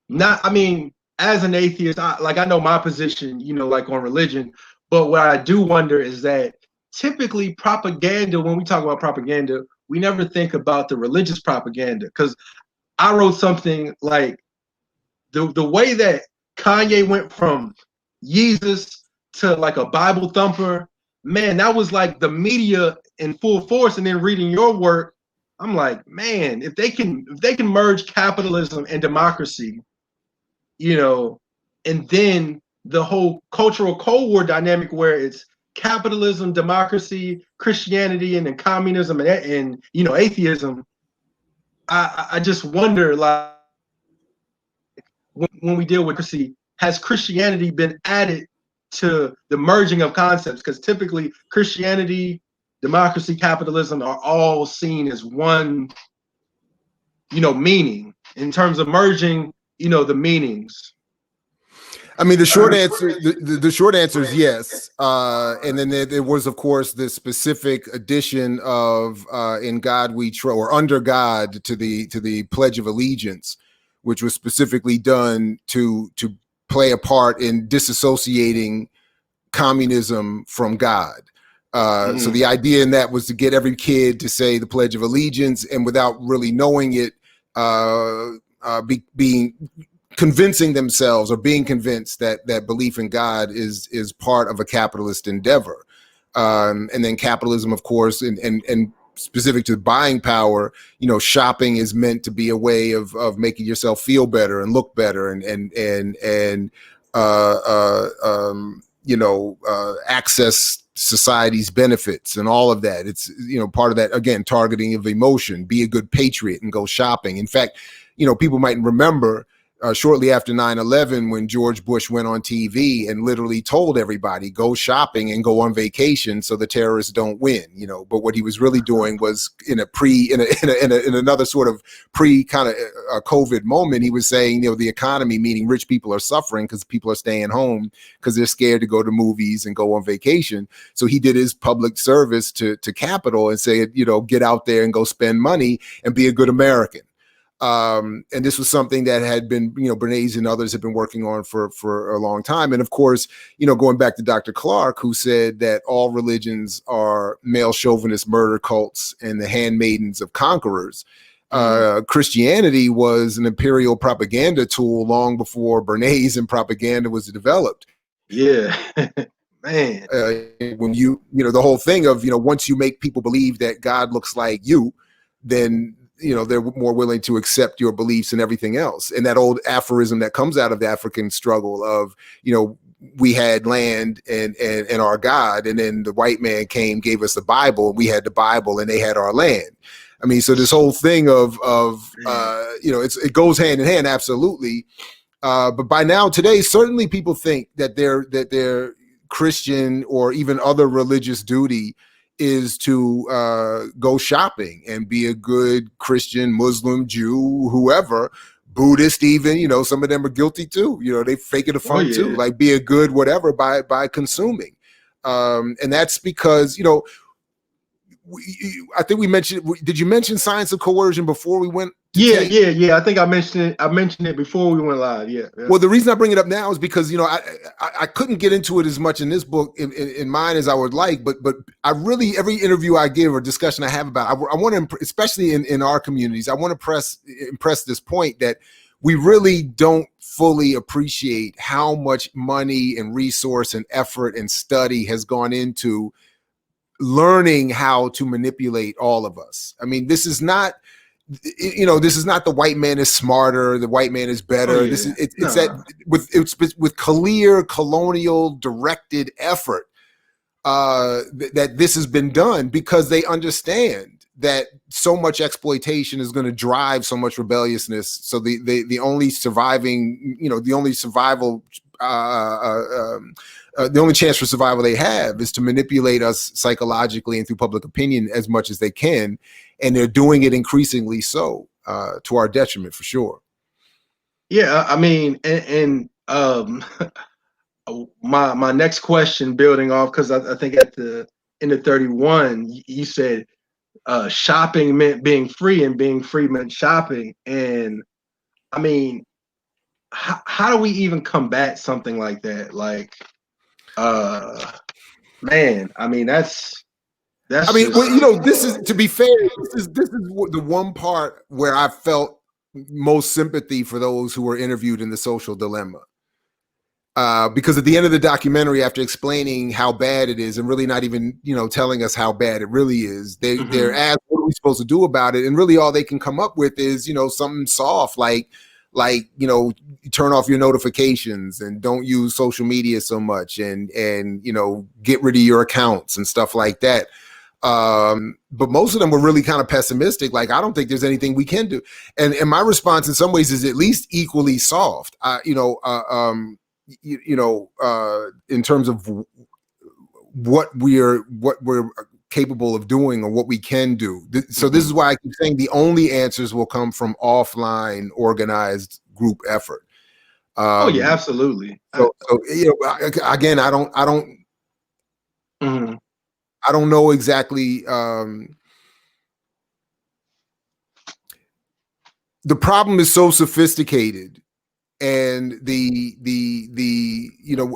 as an atheist, I know my position, like on religion, but what I do wonder is that typically propaganda, when we talk about propaganda, we never think about the religious propaganda. Because I wrote something like the way that Kanye went from Yeezus to like a Bible thumper, man, that was like the media in full force. And then reading your work, I'm like, man, if they can merge capitalism and democracy, and then the whole cultural Cold War dynamic where it's capitalism, democracy, Christianity, and then communism and atheism. I just wonder, like, when we deal with Christianity, has Christianity been added to the merging of concepts? Because typically Christianity, democracy, capitalism are all seen as one, meaning in terms of merging, the meanings. I mean, the short answer, the short answer is yes. And then there was, of course, the specific addition of "In God We Trust" or "Under God" to the Pledge of Allegiance, which was specifically done to play a part in disassociating communism from God. So the idea in that was to get every kid to say the Pledge of Allegiance, and without really knowing it, being convincing themselves or being convinced that belief in God is part of a capitalist endeavor. And then capitalism, of course, and specific to buying power, shopping is meant to be a way of making yourself feel better and look better and access society's benefits and all of that. It's, part of that, again, targeting of emotion, be a good patriot and go shopping. In fact, people might remember shortly after 9/11, when George Bush went on TV and literally told everybody, go shopping and go on vacation so the terrorists don't win, but what he was really doing was in another sort of pre kind of COVID moment, he was saying, the economy, meaning rich people, are suffering because people are staying home because they're scared to go to movies and go on vacation. So he did his public service to capital and said, get out there and go spend money and be a good American. And this was something that had been, Bernays and others have been working on for a long time. And of course, going back to Dr. Clark, who said that all religions are male chauvinist murder cults and the handmaidens of conquerors. Christianity was an imperial propaganda tool long before Bernays and propaganda was developed. Yeah, man. When the whole thing of, once you make people believe that God looks like you, then they're more willing to accept your beliefs and everything else. And that old aphorism that comes out of the African struggle of, we had land and our God, and then the white man came, gave us the Bible, and we had the Bible and they had our land. I mean, so this whole thing of it goes hand in hand, absolutely. But by now today, certainly people think that their Christian or even other religious duty is to go shopping and be a good Christian, Muslim, Jew, whoever, Buddhist even, some of them are guilty too. They fake it a fun too, like be a good whatever by consuming. And that's because, I think we mentioned, did you mention science of coercion before we went? Yeah. I think I mentioned it before we went live. Yeah. Well, the reason I bring it up now is because, I couldn't get into it as much in this book in mine as I would like, but I really, every interview I give or discussion I have about, I want to, especially in our communities, I want to impress this point that we really don't fully appreciate how much money and resource and effort and study has gone into learning how to manipulate all of us. I mean, this is not, this is not the white man is smarter, the white man is Oh better. This yeah, is it's nah. that with clear colonial directed effort that this has been done, because they understand that so much exploitation is going to drive so much rebelliousness. So the only surviving, the only survival, the only chance for survival they have is to manipulate us psychologically and through public opinion as much as they can, and they're doing it increasingly so, to our detriment, for sure. Yeah, I mean, and my next question, building off, because I think at the end of 31, you said shopping meant being free, and being free meant shopping. And I mean, how do we even combat something like that? Like, man, I mean, I that's mean, just well, this is, to be fair, this is the one part where I felt most sympathy for those who were interviewed in The Social Dilemma. Because at the end of the documentary, after explaining how bad it is and really not even, telling us how bad it really is, they're asked, what are we supposed to do about it? And really all they can come up with is, something soft, like, turn off your notifications and don't use social media so much, and get rid of your accounts and stuff like that. But most of them were really kind of pessimistic. Like, I don't think there's anything we can do. And my response in some ways is at least equally soft. In terms of what we're capable of doing or what we can do. So this is why I keep saying the only answers will come from offline organized group effort. oh yeah, absolutely. So again, I don't know exactly. The problem is so sophisticated, and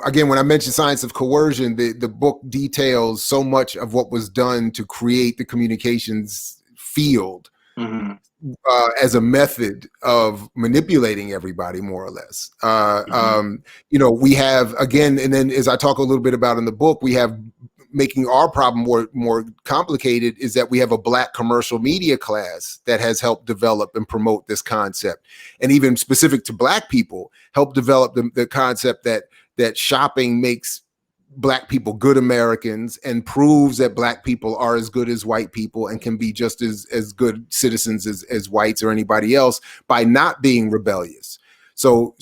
again, when I mentioned Science of Coercion, the book details so much of what was done to create the communications field as a method of manipulating everybody, more or less. We have, again, and then as I talk a little bit about in the book, we have, making our problem more complicated, is that we have a Black commercial media class that has helped develop and promote this concept, and even specific to Black people, help develop the concept that shopping makes Black people good Americans and proves that Black people are as good as white people and can be just as good citizens as whites or anybody else by not being rebellious. So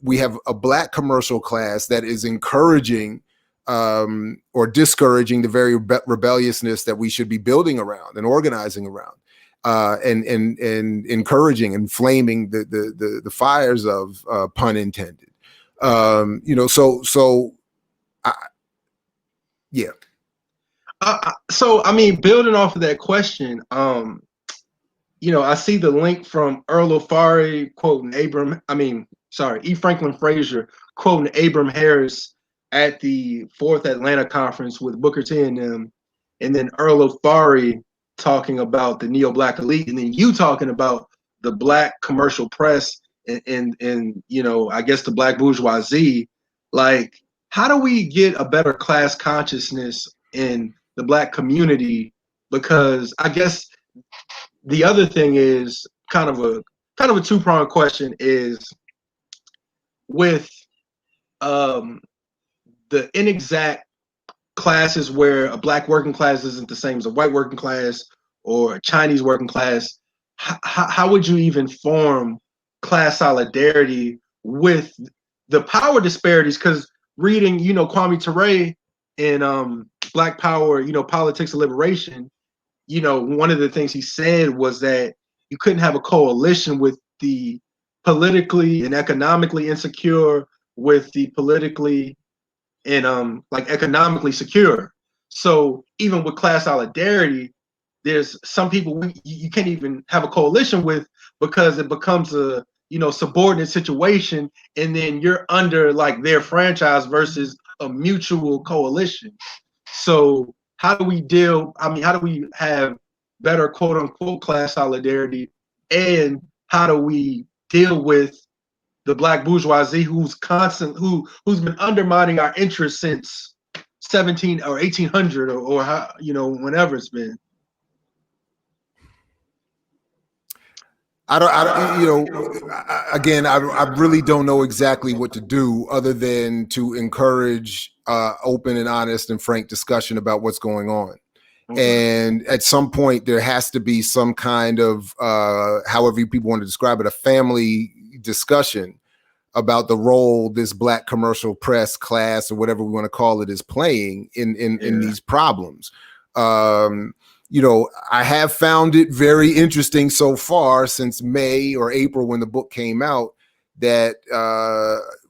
we have a Black commercial class that is encouraging or discouraging the very rebelliousness that we should be building around and organizing around, and encouraging and flaming the fires of, pun intended. Yeah. So I mean, building off of that question, I see the link from Earl Ofari quoting E. Franklin Frazier quoting Abram Harris at the fourth Atlanta conference with Booker T and them, and then Earl Ofari talking about the neo-Black elite, and then you talking about the Black commercial press and I guess the Black bourgeoisie. Like, how do we get a better class consciousness in the Black community? Because I guess the other thing is kind of a two-pronged question, is with the inexact classes where a Black working class isn't the same as a white working class or a Chinese working class. How would you even form class solidarity with the power disparities? Because reading, Kwame Ture in Black Power, Politics of Liberation, one of the things he said was that you couldn't have a coalition with the politically and economically insecure with the politically and like economically secure. So even with class solidarity, there's some people you can't even have a coalition with, because it becomes a subordinate situation, and then you're under like their franchise versus a mutual coalition. So how do we deal? I mean, how do we have better quote unquote class solidarity, and how do we deal with the black bourgeoisie who's been undermining our interests since 17 or 1800 or how, whenever it's been. Again, I really don't know exactly what to do other than to encourage open and honest and frank discussion about what's going on. Okay. And at some point, there has to be some kind of, however people want to describe it, a family discussion about the role this black commercial press class or whatever we want to call it is playing in these problems. I have found it very interesting so far since May or April when the book came out that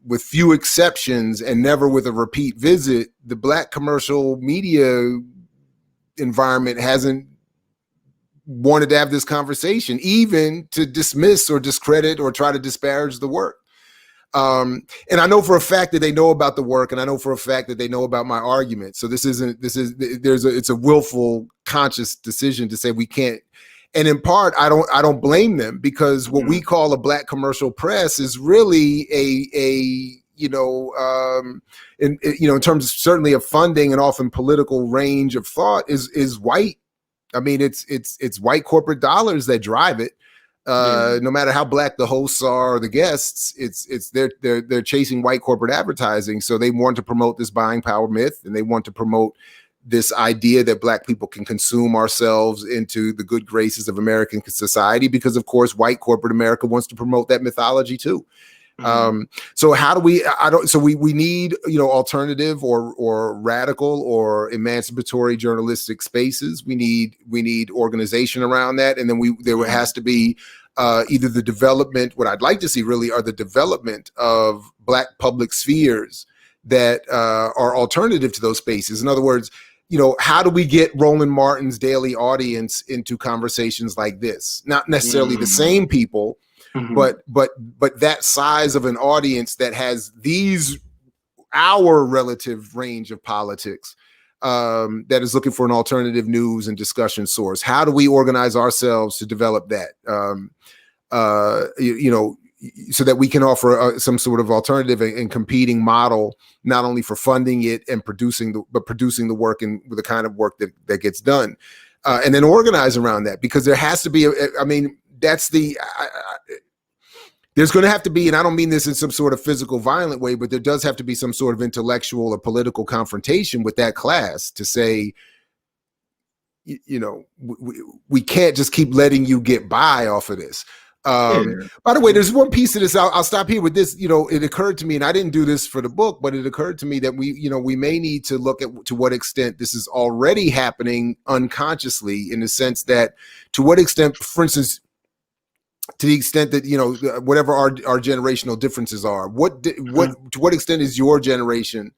with few exceptions and never with a repeat visit, the black commercial media environment hasn't wanted to have this conversation, even to dismiss or discredit or try to disparage the work. And I know for a fact that they know about the work, and I know for a fact that they know about my argument. So it's a willful, conscious decision to say we can't. And in part, I don't blame them, because what we call a black commercial press is really in terms of certainly of funding and often political range of thought is white. I mean, it's white corporate dollars that drive it. No matter how black the hosts are or the guests, they're chasing white corporate advertising. So they want to promote this buying power myth, and they want to promote this idea that black people can consume ourselves into the good graces of American society, because of course white corporate America wants to promote that mythology too. So how do we, we need, alternative or radical or emancipatory journalistic spaces. We need organization around that. And then there has to be either the development, what I'd like to see really are the development of black public spheres that are alternative to those spaces. In other words, how do we get Roland Martin's daily audience into conversations like this? Not necessarily the same people, but that size of an audience that has our relative range of politics, that is looking for an alternative news and discussion source. How do we organize ourselves to develop that? So that we can offer some sort of alternative and competing model, not only for funding it and producing the work and the kind of work that gets done, and then organize around that, because there has to be. There's going to have to be, and I don't mean this in some sort of physical, violent way, but there does have to be some sort of intellectual or political confrontation with that class to say, we can't just keep letting you get by off of this. By the way, there's one piece of this. I'll stop here with this. It occurred to me, and I didn't do this for the book, but it occurred to me that we may need to look at to what extent this is already happening unconsciously, in the sense that to what extent, for instance, to the extent that, whatever our generational differences are, to what extent is your generation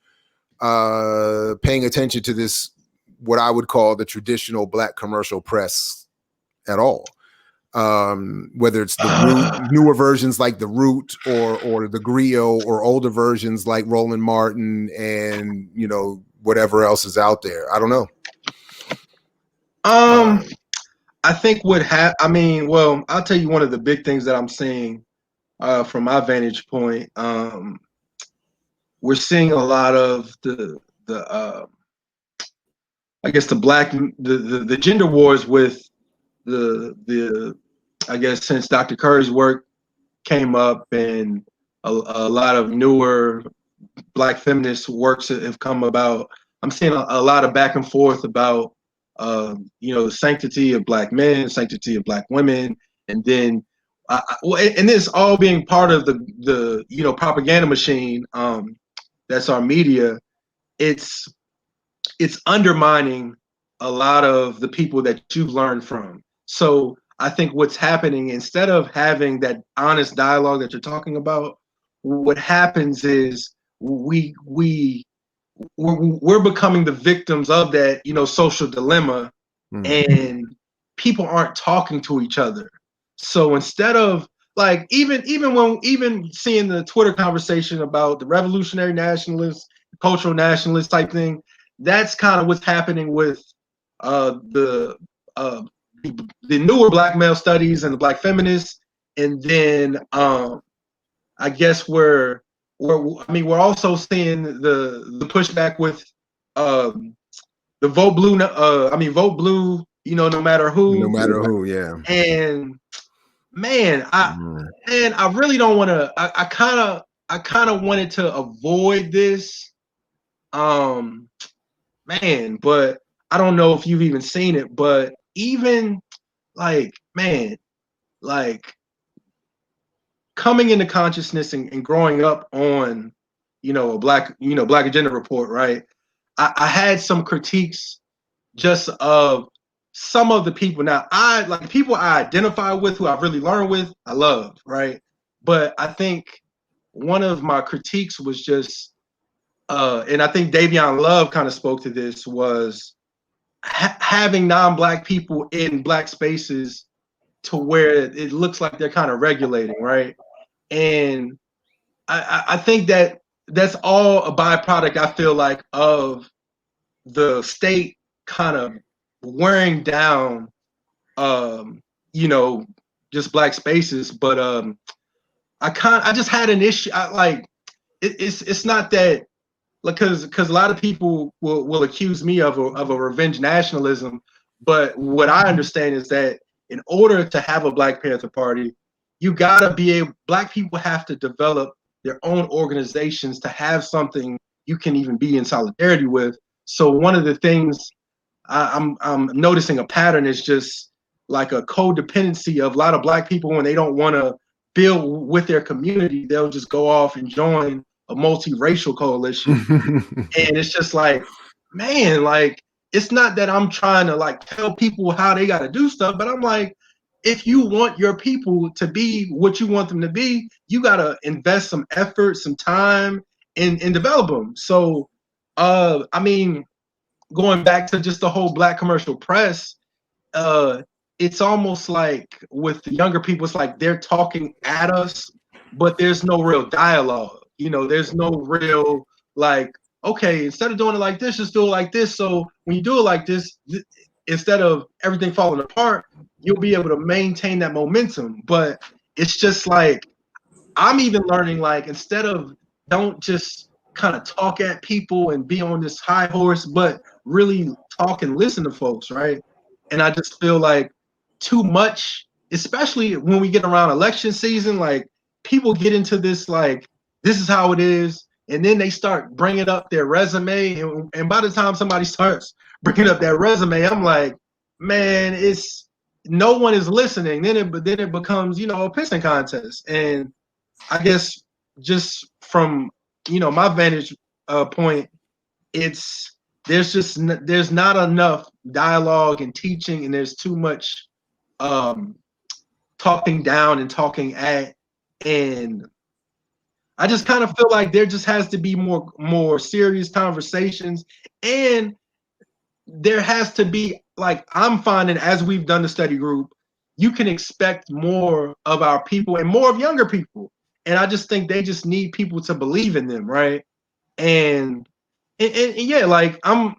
paying attention to this, what I would call the traditional black commercial press at all? Whether it's the newer versions like The Root or the Griot, or older versions like Roland Martin and, whatever else is out there. I don't know. I think I'll tell you one of the big things that I'm seeing from my vantage point. We're seeing a lot of the I guess the gender wars with the I guess since Dr. Curry's work came up, and a lot of newer black feminist works that have come about. I'm seeing a lot of back and forth about the sanctity of black men, sanctity of black women, and then and this all being part of the propaganda machine that's our media. It's undermining a lot of the people that you've learned from. So I think what's happening, instead of having that honest dialogue that you're talking about, what happens is we're becoming the victims of that, social dilemma, and people aren't talking to each other. So instead of even seeing the Twitter conversation about the revolutionary nationalists, cultural nationalists type thing, that's kind of what's happening with the newer black male studies and the black feminists, and then I guess we're also seeing the pushback with um, the vote blue. Vote blue. No matter No who. matter who, yeah. And man, I really don't want to. I kind of wanted to avoid this. Um, man, but I don't know if you've even seen it. But even like, man, like coming into consciousness and growing up on, a Black Agenda Report, right? I had some critiques just of some of the people. Now, I like people I identify with, who I've really learned with, I love, right? But I think one of my critiques was just, and I think Davion Love kind of spoke to this, was having non-Black people in Black spaces to where it looks like they're kind of regulating, right? And I think that that's all a byproduct, I feel like, of the state kind of wearing down, um, you know, just Black spaces. But I just had an issue. It's not that, because a lot of people will accuse me of a revenge nationalism, but what I understand is that in order to have a Black Panther Party, you gotta be able. Black people have to develop their own organizations to have something you can even be in solidarity with. So one of the things I'm noticing a pattern is just like a codependency of a lot of Black people. When they don't want to build with their community, they'll just go off and join a multiracial coalition. And it's just like, man, like, it's not that I'm trying to like tell people how they got to do stuff, but I'm like, if you want your people to be what you want them to be, you got to invest some effort, some time, and develop them. So, I mean, going back to just the whole Black commercial press, uh, it's almost like with the younger people, it's like they're talking at us, but there's no real dialogue. There's no real, like, okay, instead of doing it like this, just do it like this. So when you do it like this, instead of everything falling apart, you'll be able to maintain that momentum. But it's just like, I'm even learning, like, instead of, don't just kind of talk at people and be on this high horse, but really talk and listen to folks, right? And I just feel like too much, especially when we get around election season, like, people get into this, like, this is how it is. And then they start bringing up their resume. And by the time somebody starts bringing up their resume, I'm like, man, it's no one is listening. Then it becomes, a pissing contest. And I guess just from my vantage point, it's there's not enough dialogue and teaching, and there's too much um, talking down and talking at, and I just kind of feel like there just has to be more serious conversations, and there has to be, like, I'm finding, as we've done the study group, you can expect more of our people and more of younger people. And I just think they just need people to believe in them, right? And yeah, like, I'm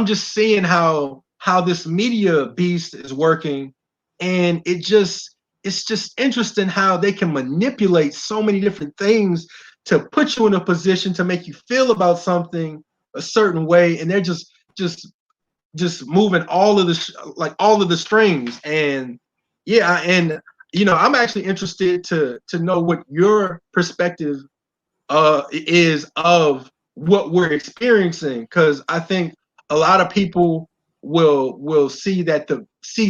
just seeing how this media beast is working, and it's just interesting how they can manipulate so many different things to put you in a position to make you feel about something a certain way, and they're just moving all of the strings. And yeah, and I'm actually interested to know what your perspective is of what we're experiencing, because I think a lot of people will see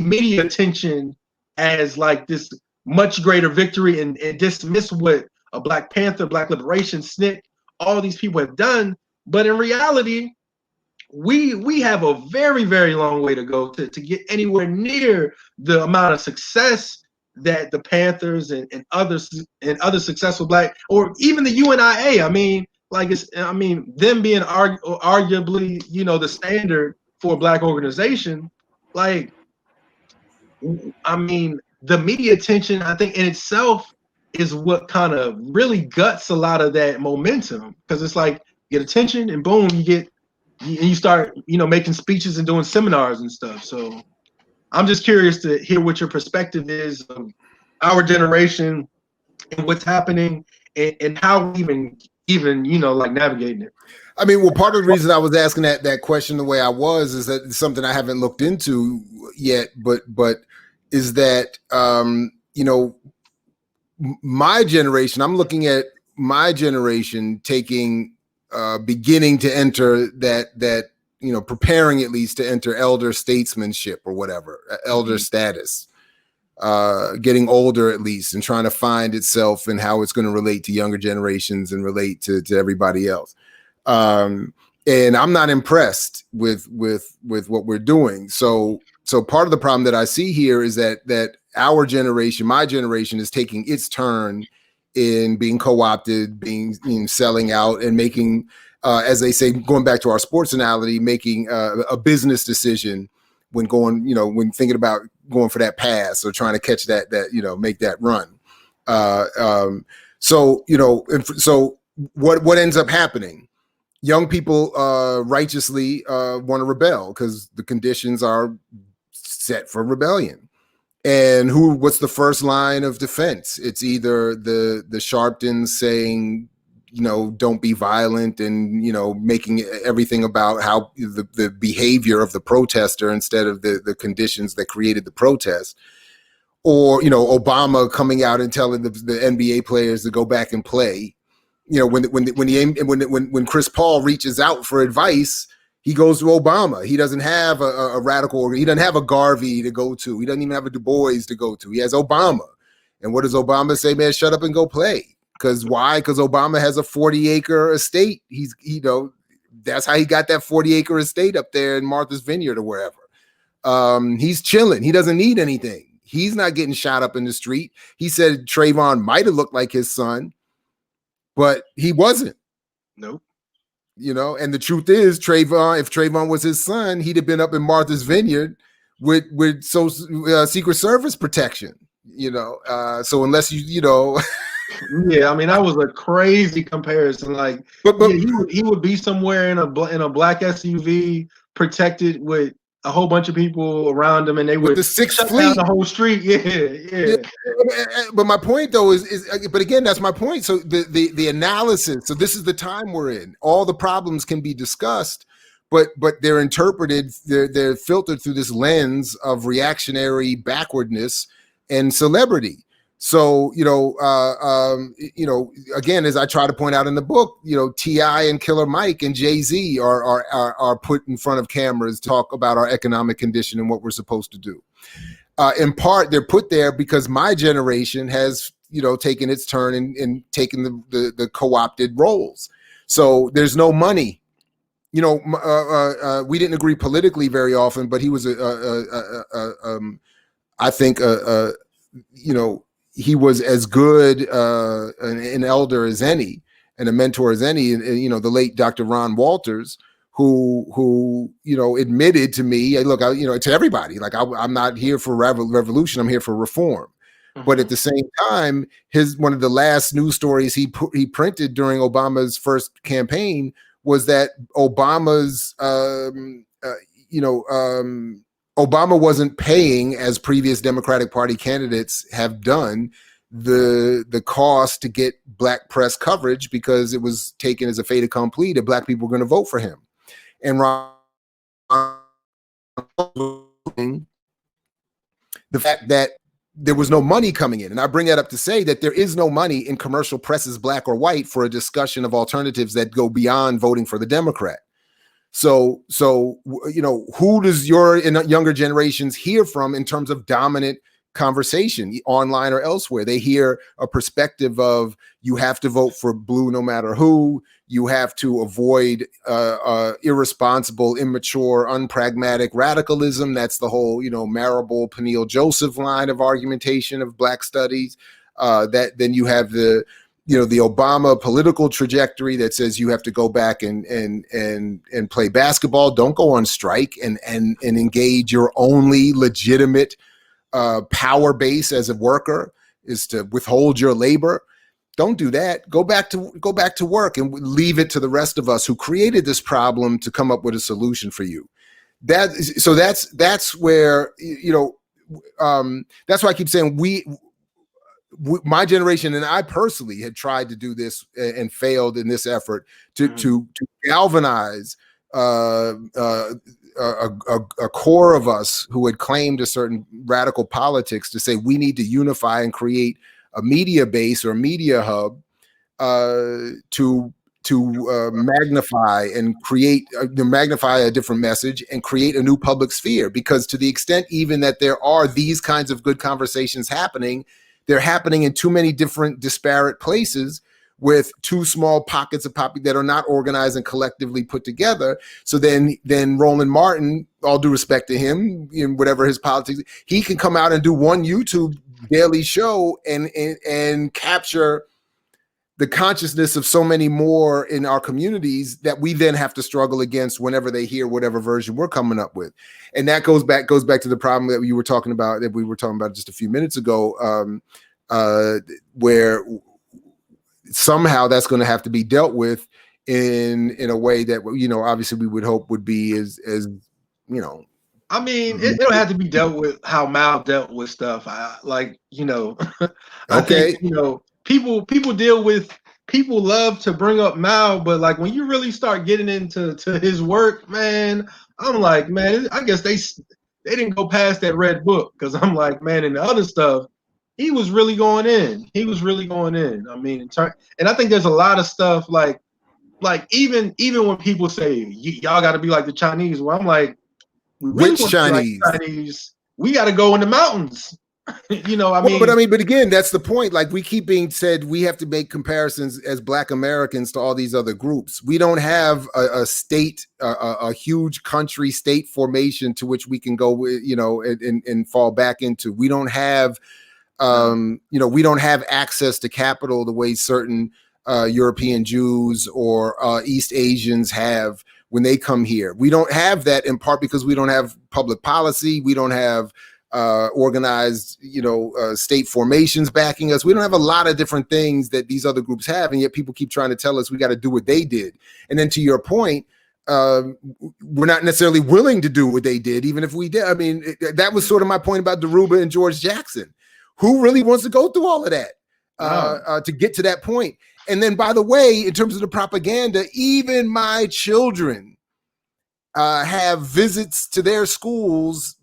media attention as like this much greater victory, and dismiss what a Black Panther, Black Liberation, SNCC, all these people have done. But in reality, we have a very, very long way to go to get anywhere near the amount of success that the Panthers and other successful Black, or even the UNIA. Them being arguably, the standard for a Black organization. Like, the media attention, I think, in itself is what kind of really guts a lot of that momentum, because it's like, get attention and boom, you start, making speeches and doing seminars and stuff. So I'm just curious to hear what your perspective is of our generation and what's happening, and how we even like navigating it. I mean, well, part of the reason I was asking that question the way I was is that it's something I haven't looked into yet, but is that my generation, I'm looking at my generation taking beginning to enter that preparing at least to enter elder statesmanship or whatever, elder status, getting older at least, and trying to find itself and how it's going to relate to younger generations and relate to everybody else. And I'm not impressed with what we're doing. So part of the problem that I see here is that our generation, my generation, is taking its turn in being co-opted, selling out, and making, as they say, going back to our sports analogy, making a business decision when when thinking about going for that pass or trying to catch that make that run. So what ends up happening? Young people righteously want to rebel because the conditions are set for rebellion. And what's the first line of defense? It's either the Sharptons saying, don't be violent, and, making everything about how the behavior of the protester instead of the conditions that created the protest. Or, Obama coming out and telling the NBA players to go back and play. When Chris Paul reaches out for advice, he goes to Obama. He doesn't have a radical, he doesn't have a Garvey to go to. He doesn't even have a Du Bois to go to. He has Obama. And what does Obama say? Man, shut up and go play. Because why? Because Obama has a 40-acre estate. That's how he got that 40-acre estate up there in Martha's Vineyard or wherever. He's chilling. He doesn't need anything. He's not getting shot up in the street. He said Trayvon might have looked like his son, but he wasn't. Nope. And the truth is, if Trayvon was his son, he'd have been up in Martha's Vineyard with Secret Service protection. So unless Yeah, I mean, that was a crazy comparison. Like, he would be somewhere in a black SUV, protected with a whole bunch of people around him, and they would the Sixth shut Fleet down the whole street. Yeah. But my point, though, is but again, that's my point. So the analysis. So this is the time we're in. All the problems can be discussed, but they're interpreted. They're filtered through this lens of reactionary backwardness and celebrity. So again, as I try to point out in the book, T.I. and Killer Mike and Jay-Z are put in front of cameras to talk about our economic condition and what we're supposed to do. In part, they're put there because my generation has taken its turn and taken the co-opted roles. So there's no money. We didn't agree politically very often, but he was I think he was as good an elder as any and a mentor as any. The late Dr. Ron Walters, who admitted to me, look, to everybody, like I'm not here for revolution, I'm here for reform. Mm-hmm. But at the same time, one of the last news stories he printed during Obama's first campaign was that Obama wasn't paying, as previous Democratic Party candidates have done, the cost to get black press coverage because it was taken as a fait accompli that black people were going to vote for him. And the fact that there was no money coming in. And I bring that up to say that there is no money in commercial presses, black or white, for a discussion of alternatives that go beyond voting for the Democrat. So who does your younger generations hear from in terms of dominant conversation, online or elsewhere? They hear a perspective of, you have to vote for blue no matter who. You have to avoid irresponsible, immature, unpragmatic radicalism. That's the whole, Marable, Peniel Joseph line of argumentation of black studies. Then you have the Obama political trajectory that says you have to go back and play basketball. Don't go on strike and engage your only legitimate power base as a worker is to withhold your labor. Don't do that. Go back to work and leave it to the rest of us who created this problem to come up with a solution for you. That's where that's why I keep saying my generation and I personally had tried to do this and failed in this effort to galvanize a core of us who had claimed a certain radical politics to say we need to unify and create a media base or a media hub to magnify and create magnify a different message and create a new public sphere. Because to the extent even that there are these kinds of good conversations happening, they're happening in too many different disparate places with too small pockets of that are not organized and collectively put together. So then Roland Martin, all due respect to him, in whatever his politics, he can come out and do one YouTube daily show and capture the consciousness of so many more in our communities that we then have to struggle against whenever they hear whatever version we're coming up with. And that goes back to the problem that we were talking about just a few minutes ago, where somehow that's going to have to be dealt with in a way that, obviously we would hope would be as I mean, it don't have to be dealt with how Mao dealt with stuff. I okay. think, people love to bring up Mao, but like when you really start getting into his work, man, I'm like, man, I guess they didn't go past that red book, because I'm like, man, and the other stuff, he was really going in. I mean, and I think there's a lot of stuff like even when people say y'all got to be like the Chinese, well, I'm like, we really Which want to be like Chinese, we got to go in the mountains. But again, that's the point. Like, we keep being said, we have to make comparisons as Black Americans to all these other groups. We don't have a state, a huge country state formation to which we can go, and fall back into. We don't have, we don't have access to capital the way certain European Jews or East Asians have when they come here. We don't have that, in part because we don't have public policy. We don't have organized, state formations backing us. We don't have a lot of different things that these other groups have, and yet people keep trying to tell us we got to do what they did. And then to your point, we're not necessarily willing to do what they did, even if we did. I mean, that was sort of my point about Dhoruba and George Jackson. Who really wants to go through all of that to get to that point? And then, by the way, in terms of the propaganda, even my children have visits to their schools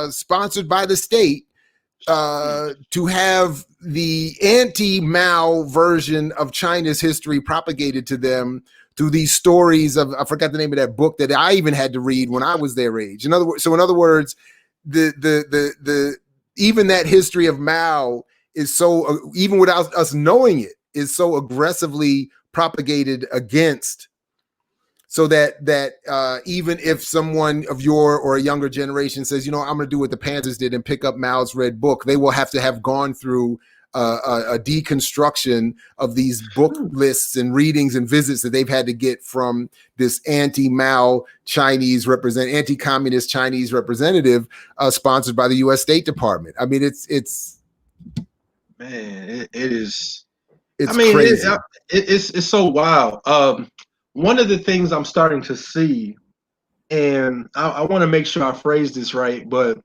sponsored by the state to have the anti-Mao version of China's history propagated to them through these stories of, I forgot the name of that book that I even had to read when I was their age. In other words, the even that history of Mao is so, even without us knowing it, is so aggressively propagated against, so that even if someone of your or a younger generation says, I'm going to do what the Panthers did and pick up Mao's red book, they will have to have gone through a deconstruction of these book lists and readings and visits that they've had to get from this anti-Mao anti-communist Chinese representative sponsored by the U.S. State Department. I mean, it's man, it is. It's crazy. It's so wild. One of the things I'm starting to see, and I want to make sure I phrase this right, but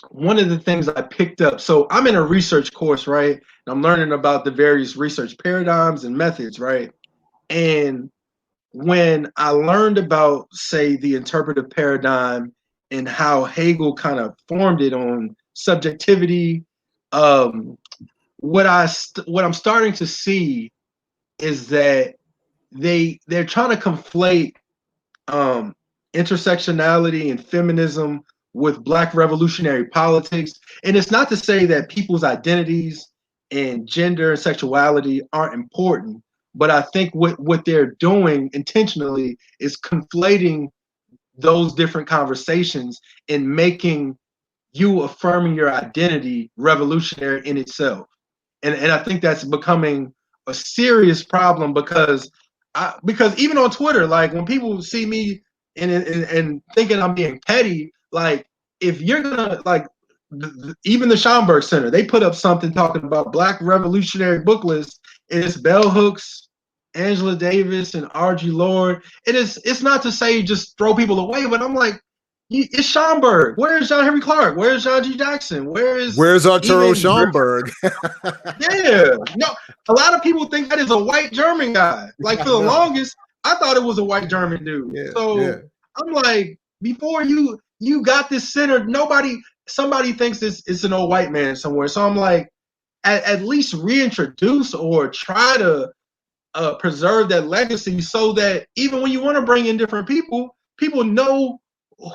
one of the things I picked up, so I'm in a research course, right? And I'm learning about the various research paradigms and methods, right? And when I learned about, say, the interpretive paradigm and how Hegel kind of formed it on subjectivity, what I'm starting to see is that they're trying to conflate intersectionality and feminism with Black revolutionary politics. And it's not to say that people's identities and gender and sexuality aren't important, but I think what they're doing intentionally is conflating those different conversations and making you affirming your identity revolutionary in itself. And I think that's becoming a serious problem, because even on Twitter, like when people see me and thinking I'm being petty, like if you're gonna like even the Schomburg Center, they put up something talking about Black revolutionary book list, and it's Bell Hooks, Angela Davis, and R.G. Lord. It's not to say just throw people away, but I'm like, It's Schomburg. Where is John Henry Clark? Where is John G. Jackson? Where is Where's Arturo even Schomburg? yeah. No, a lot of people think that is a white German guy. Like for the longest, I thought it was a white German dude. Yeah, So I'm like, before you got this center, somebody thinks it's an old white man somewhere. So I'm like, at least reintroduce or try to preserve that legacy so that even when you want to bring in different people, people know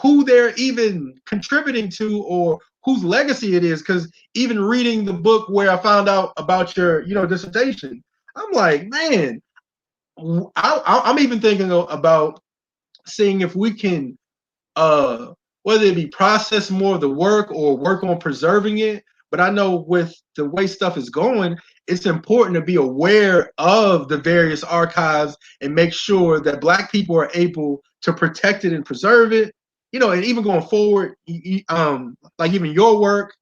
who they're even contributing to or whose legacy it is. Because even reading the book where I found out about your, dissertation, I'm like, man, I'm even thinking about seeing if we can whether it be process more of the work or work on preserving it. But I know with the way stuff is going, it's important to be aware of the various archives and make sure that Black people are able to protect it and preserve it. And even going forward, like even your work.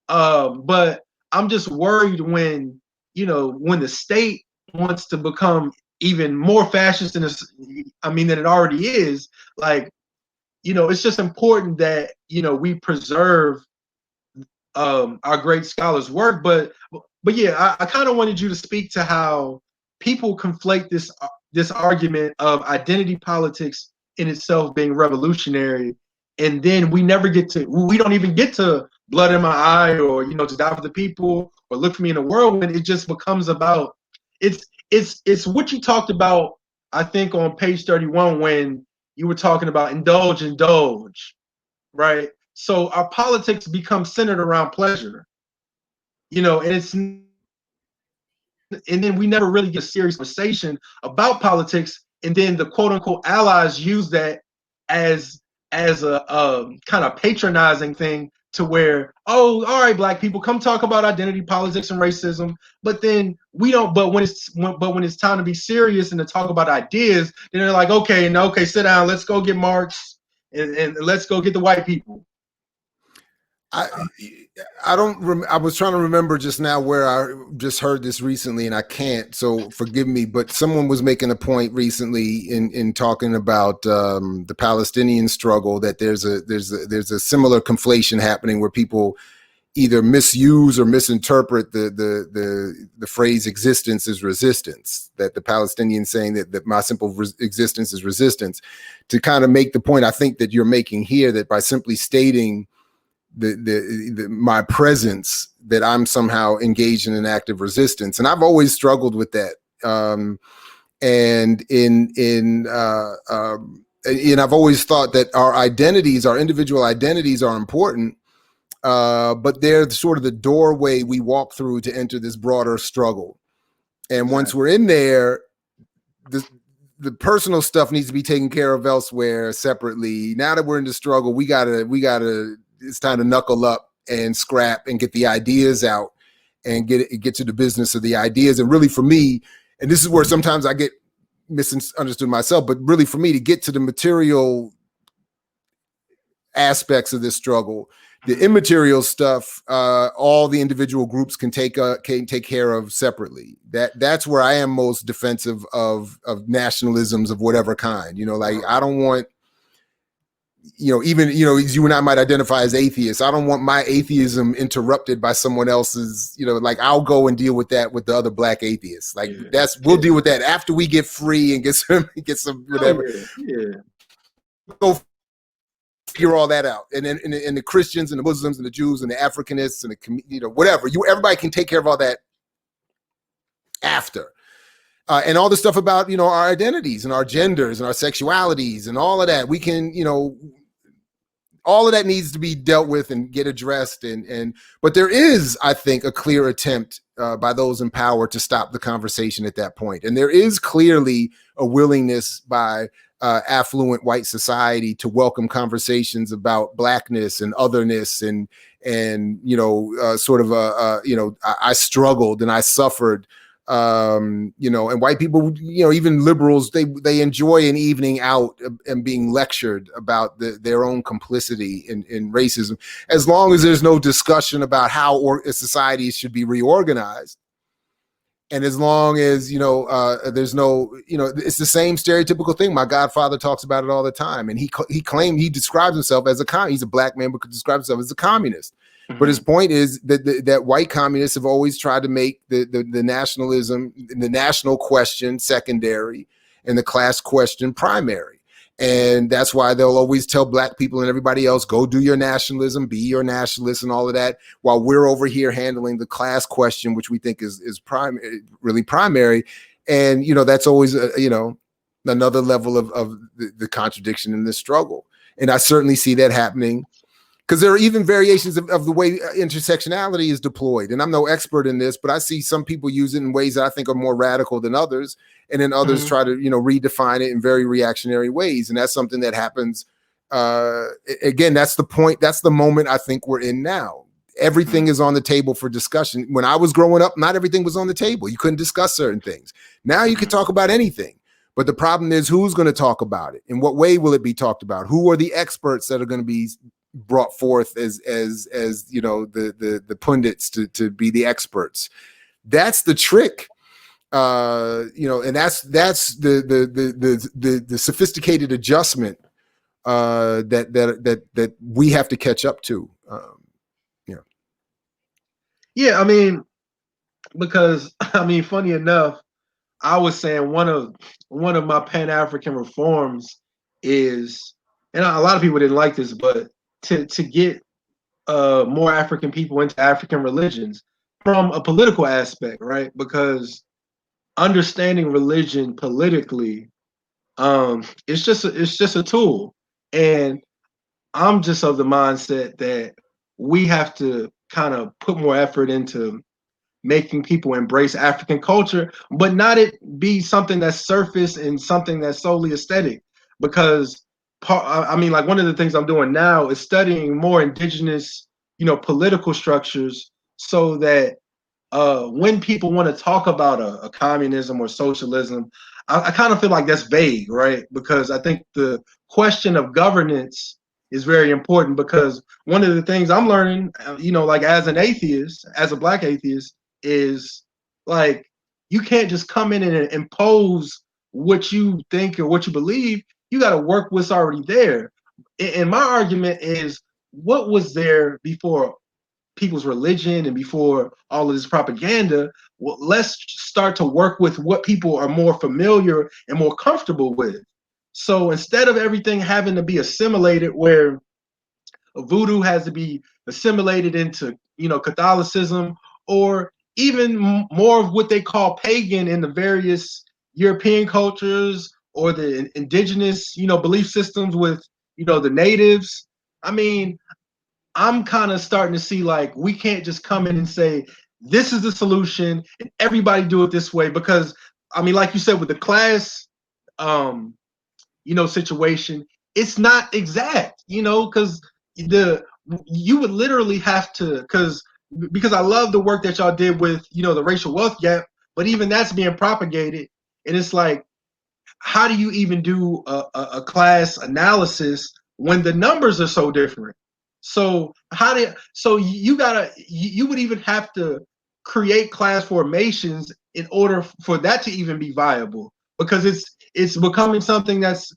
But I'm just worried when the state wants to become even more fascist than than it already is. Like, it's just important that we preserve our great scholars' work. But yeah, I kind of wanted you to speak to how people conflate this argument of identity politics in itself being revolutionary, and then we don't even get to Blood in My Eye or to Die for the People or Look for Me in the Whirlwind. It just becomes about it's what you talked about, I think, on page 31 when you were talking about indulge, right? So our politics become centered around pleasure, and then we never really get a serious conversation about politics. And then the quote unquote allies use that as a kind of patronizing thing to where, oh, all right, Black people, come talk about identity politics and racism. But then we don't. But when it's time to be serious and to talk about ideas, then they're like, okay, sit down, let's go get Marx and let's go get the white people. I don't. I was trying to remember just now where I just heard this recently, and I can't. So forgive me. But someone was making a point recently in talking about the Palestinian struggle that there's a similar conflation happening where people either misuse or misinterpret the phrase "existence is resistance." That the Palestinians saying that my simple existence is resistance, to kind of make the point I think that you're making here, that by simply stating my presence, that I'm somehow engaged in an active resistance. And I've always struggled with that. And I've always thought that our individual identities are important, but they're sort of the doorway we walk through to enter this broader struggle. And once we're in there, the personal stuff needs to be taken care of elsewhere separately. Now that we're in the struggle, we gotta it's time to knuckle up and scrap and get the ideas out and get to the business of the ideas. And really for me, and this is where sometimes I get misunderstood myself, but really for me to get to the material aspects of this struggle, the immaterial stuff, all the individual groups can take care of separately. That's where I am most defensive of nationalisms of whatever kind. Like I don't want, even, you and I might identify as atheists. I don't want my atheism interrupted by someone else's, like I'll go and deal with that with the other Black atheists. Like we'll deal with that after we get free and get some whatever. Go figure all that out. And then and the Christians and the Muslims and the Jews and the Africanists and the whatever. Everybody can take care of all that after. And all the stuff about, our identities and our genders and our sexualities and all of that. We can, all of that needs to be dealt with and get addressed. But there is, I think, a clear attempt by those in power to stop the conversation at that point. And there is clearly a willingness by affluent white society to welcome conversations about Blackness and otherness and I struggled and I suffered. And white people, even liberals, they enjoy an evening out and being lectured about their own complicity in racism, as long as there's no discussion about how societies should be reorganized. And as long as, there's no, it's the same stereotypical thing. My godfather talks about it all the time. And he describes himself as a communist. He's a black man, but describes himself as a communist. Mm-hmm. But his point is that white communists have always tried to make the nationalism, the national question secondary and the class question primary. And that's why they'll always tell black people and everybody else, go do your nationalism, be your nationalist and all of that, while we're over here handling the class question, which we think is really primary. And, that's always, another level of the contradiction in this struggle. And I certainly see that happening, because there are even variations of the way intersectionality is deployed. And I'm no expert in this, but I see some people use it in ways that I think are more radical than others. And then others try to, redefine it in very reactionary ways. And that's something that happens. Again, that's the point. That's the moment I think we're in now. Everything is on the table for discussion. When I was growing up, not everything was on the table. You couldn't discuss certain things. Now you can talk about anything. But the problem is, who's going to talk about it? In what way will it be talked about? Who are the experts that are going to be brought forth as the pundits to be the experts? That's the trick. And that's the sophisticated adjustment that we have to catch up to. Yeah, because funny enough, I was saying one of my Pan-African reforms is, and a lot of people didn't like this, but to get more African people into African religions from a political aspect, right? Because understanding religion politically, it's just a tool. And I'm just of the mindset that we have to kind of put more effort into making people embrace African culture, but not it be something that's surface and something that's solely aesthetic. Because like one of the things I'm doing now is studying more indigenous, political structures, so that when people want to talk about a communism or socialism, I kind of feel like that's vague, right? Because I think the question of governance is very important, because one of the things I'm learning, like as an atheist, as a black atheist, is like you can't just come in and impose what you think or what you believe. You got to work what's already there. And my argument is, what was there before people's religion and before all of this propaganda? Well, let's start to work with what people are more familiar and more comfortable with. So instead of everything having to be assimilated, where voodoo has to be assimilated into, Catholicism, or even more of what they call pagan in the various European cultures, or the indigenous, belief systems with, the natives. I'm kind of starting to see, like, we can't just come in and say this is the solution and everybody do it this way, because like you said, with the class situation, it's not exact, because you would literally have to, because I love the work that y'all did with, the racial wealth gap, but even that's being propagated. And it's like, how do you even do a class analysis when the numbers are so different? So you would even have to create class formations in order for that to even be viable, because it's becoming something that's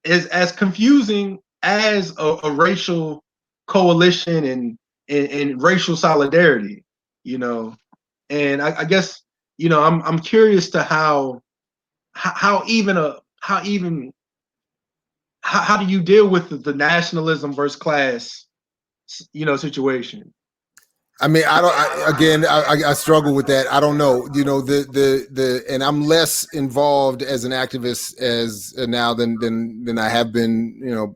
as confusing as a racial coalition and racial solidarity, And I guess, I'm curious to how do you deal with the nationalism versus class, situation? I struggle with that. I don't know, and I'm less involved as an activist as now than I have been,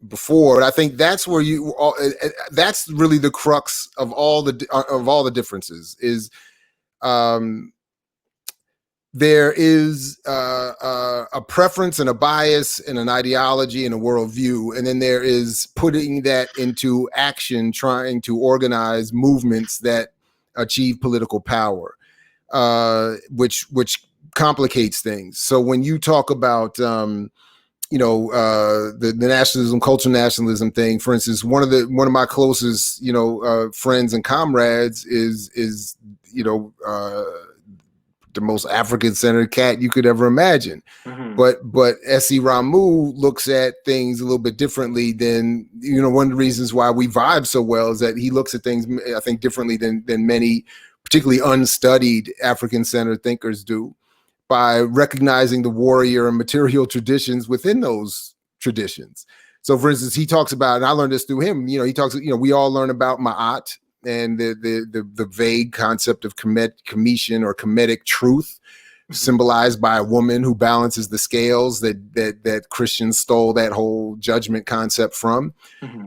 before. But I think that's where that's really the crux of all the differences is, there is a preference and a bias and an ideology and a worldview, and then there is putting that into action, trying to organize movements that achieve political power, which complicates things. So when you talk about the nationalism, cultural nationalism thing, for instance, one of my closest friends and comrades is the most African-centered cat you could ever imagine. Mm-hmm. But S.E. Ramu looks at things a little bit differently than, one of the reasons why we vibe so well is that he looks at things, I think, differently than many, particularly unstudied African-centered thinkers do, by recognizing the warrior and material traditions within those traditions. So, for instance, he talks about, and I learned this through him, he talks, we all learn about Ma'at and the vague concept of commission or Kemetic truth, symbolized by a woman who balances the scales that Christians stole that whole judgment concept from. Mm-hmm.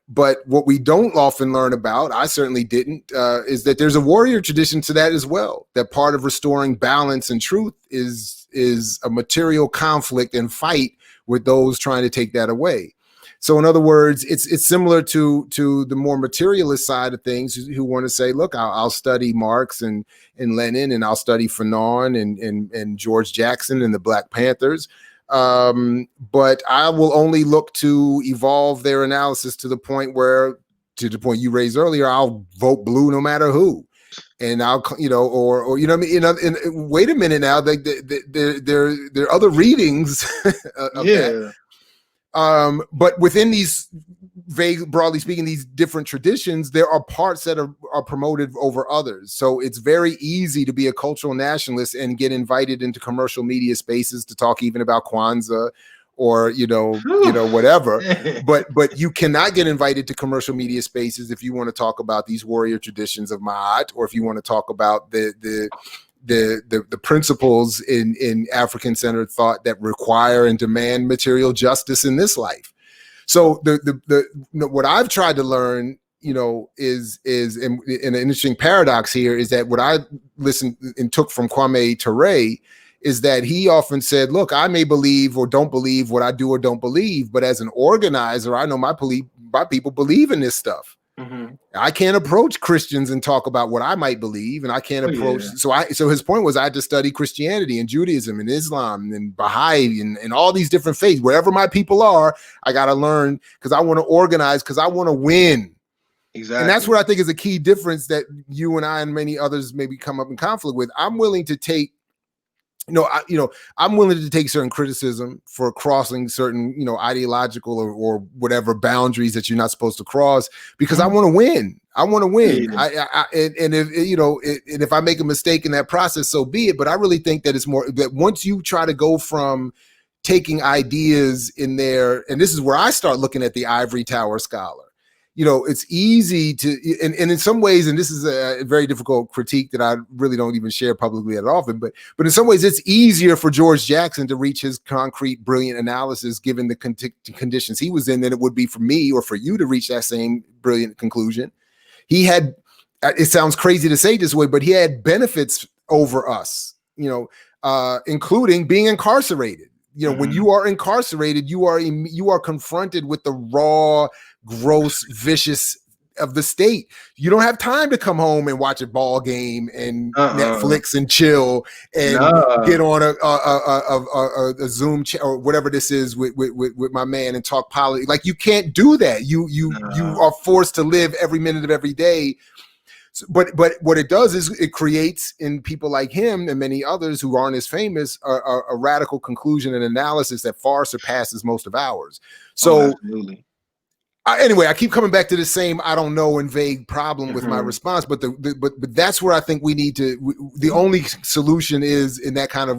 But what we don't often learn about, I certainly didn't, is that there's a warrior tradition to that as well. That part of restoring balance and truth is a material conflict and fight with those trying to take that away. So in other words, it's similar to the more materialist side of things who want to say, look, I'll study Marx and Lenin, and I'll study Fanon and George Jackson and the Black Panthers. But I will only look to evolve their analysis to the point you raised earlier, I'll vote blue no matter who. And I'll, or what I mean? And wait a minute now, there are other readings of that. But within these vague, broadly speaking, these different traditions, there are parts that are promoted over others. So it's very easy to be a cultural nationalist and get invited into commercial media spaces to talk even about Kwanzaa or, whatever. But you cannot get invited to commercial media spaces if you want to talk about these warrior traditions of Ma'at, or if you want to talk about the principles in African-centered thought that require and demand material justice in this life. So what I've tried to learn, is in an interesting paradox here, is that what I listened and took from Kwame Ture is that he often said, look, I may believe or don't believe what I do or don't believe, but as an organizer, I know my people believe in this stuff. Mm-hmm. I can't approach Christians and talk about what I might believe, and I can't approach. Yeah. So his point was I had to study Christianity and Judaism and Islam and Baha'i and all these different faiths. Wherever my people are, I got to learn because I want to organize, because I want to win. Exactly. And that's what I think is a key difference that you and I and many others maybe come up in conflict with. I'm willing to take. I'm willing to take certain criticism for crossing certain, ideological or whatever boundaries that you're not supposed to cross, because I want to win. I want to win. Yeah. And if I make a mistake in that process, so be it. But I really think that it's more that once you try to go from taking ideas in there, and this is where I start looking at the ivory tower scholar. It's easy to, and in some ways, and this is a very difficult critique that I really don't even share publicly that often, but in some ways, it's easier for George Jackson to reach his concrete, brilliant analysis given the conditions he was in than it would be for me or for you to reach that same brilliant conclusion. He had, it sounds crazy to say this way, but he had benefits over us, including being incarcerated. When you are incarcerated, you are confronted with the raw, gross, vicious of the state. You don't have time to come home and watch a ball game and Netflix and chill and get on a Zoom chat or whatever this is with my man and talk politics. Like, you can't do that. You are forced to live every minute of every day. But what it does is it creates in people like him and many others who aren't as famous a radical conclusion and analysis that far surpasses most of ours. So anyway, I keep coming back to the same I don't know and vague problem with my response, but but that's where I think we need to. The only solution is in that kind of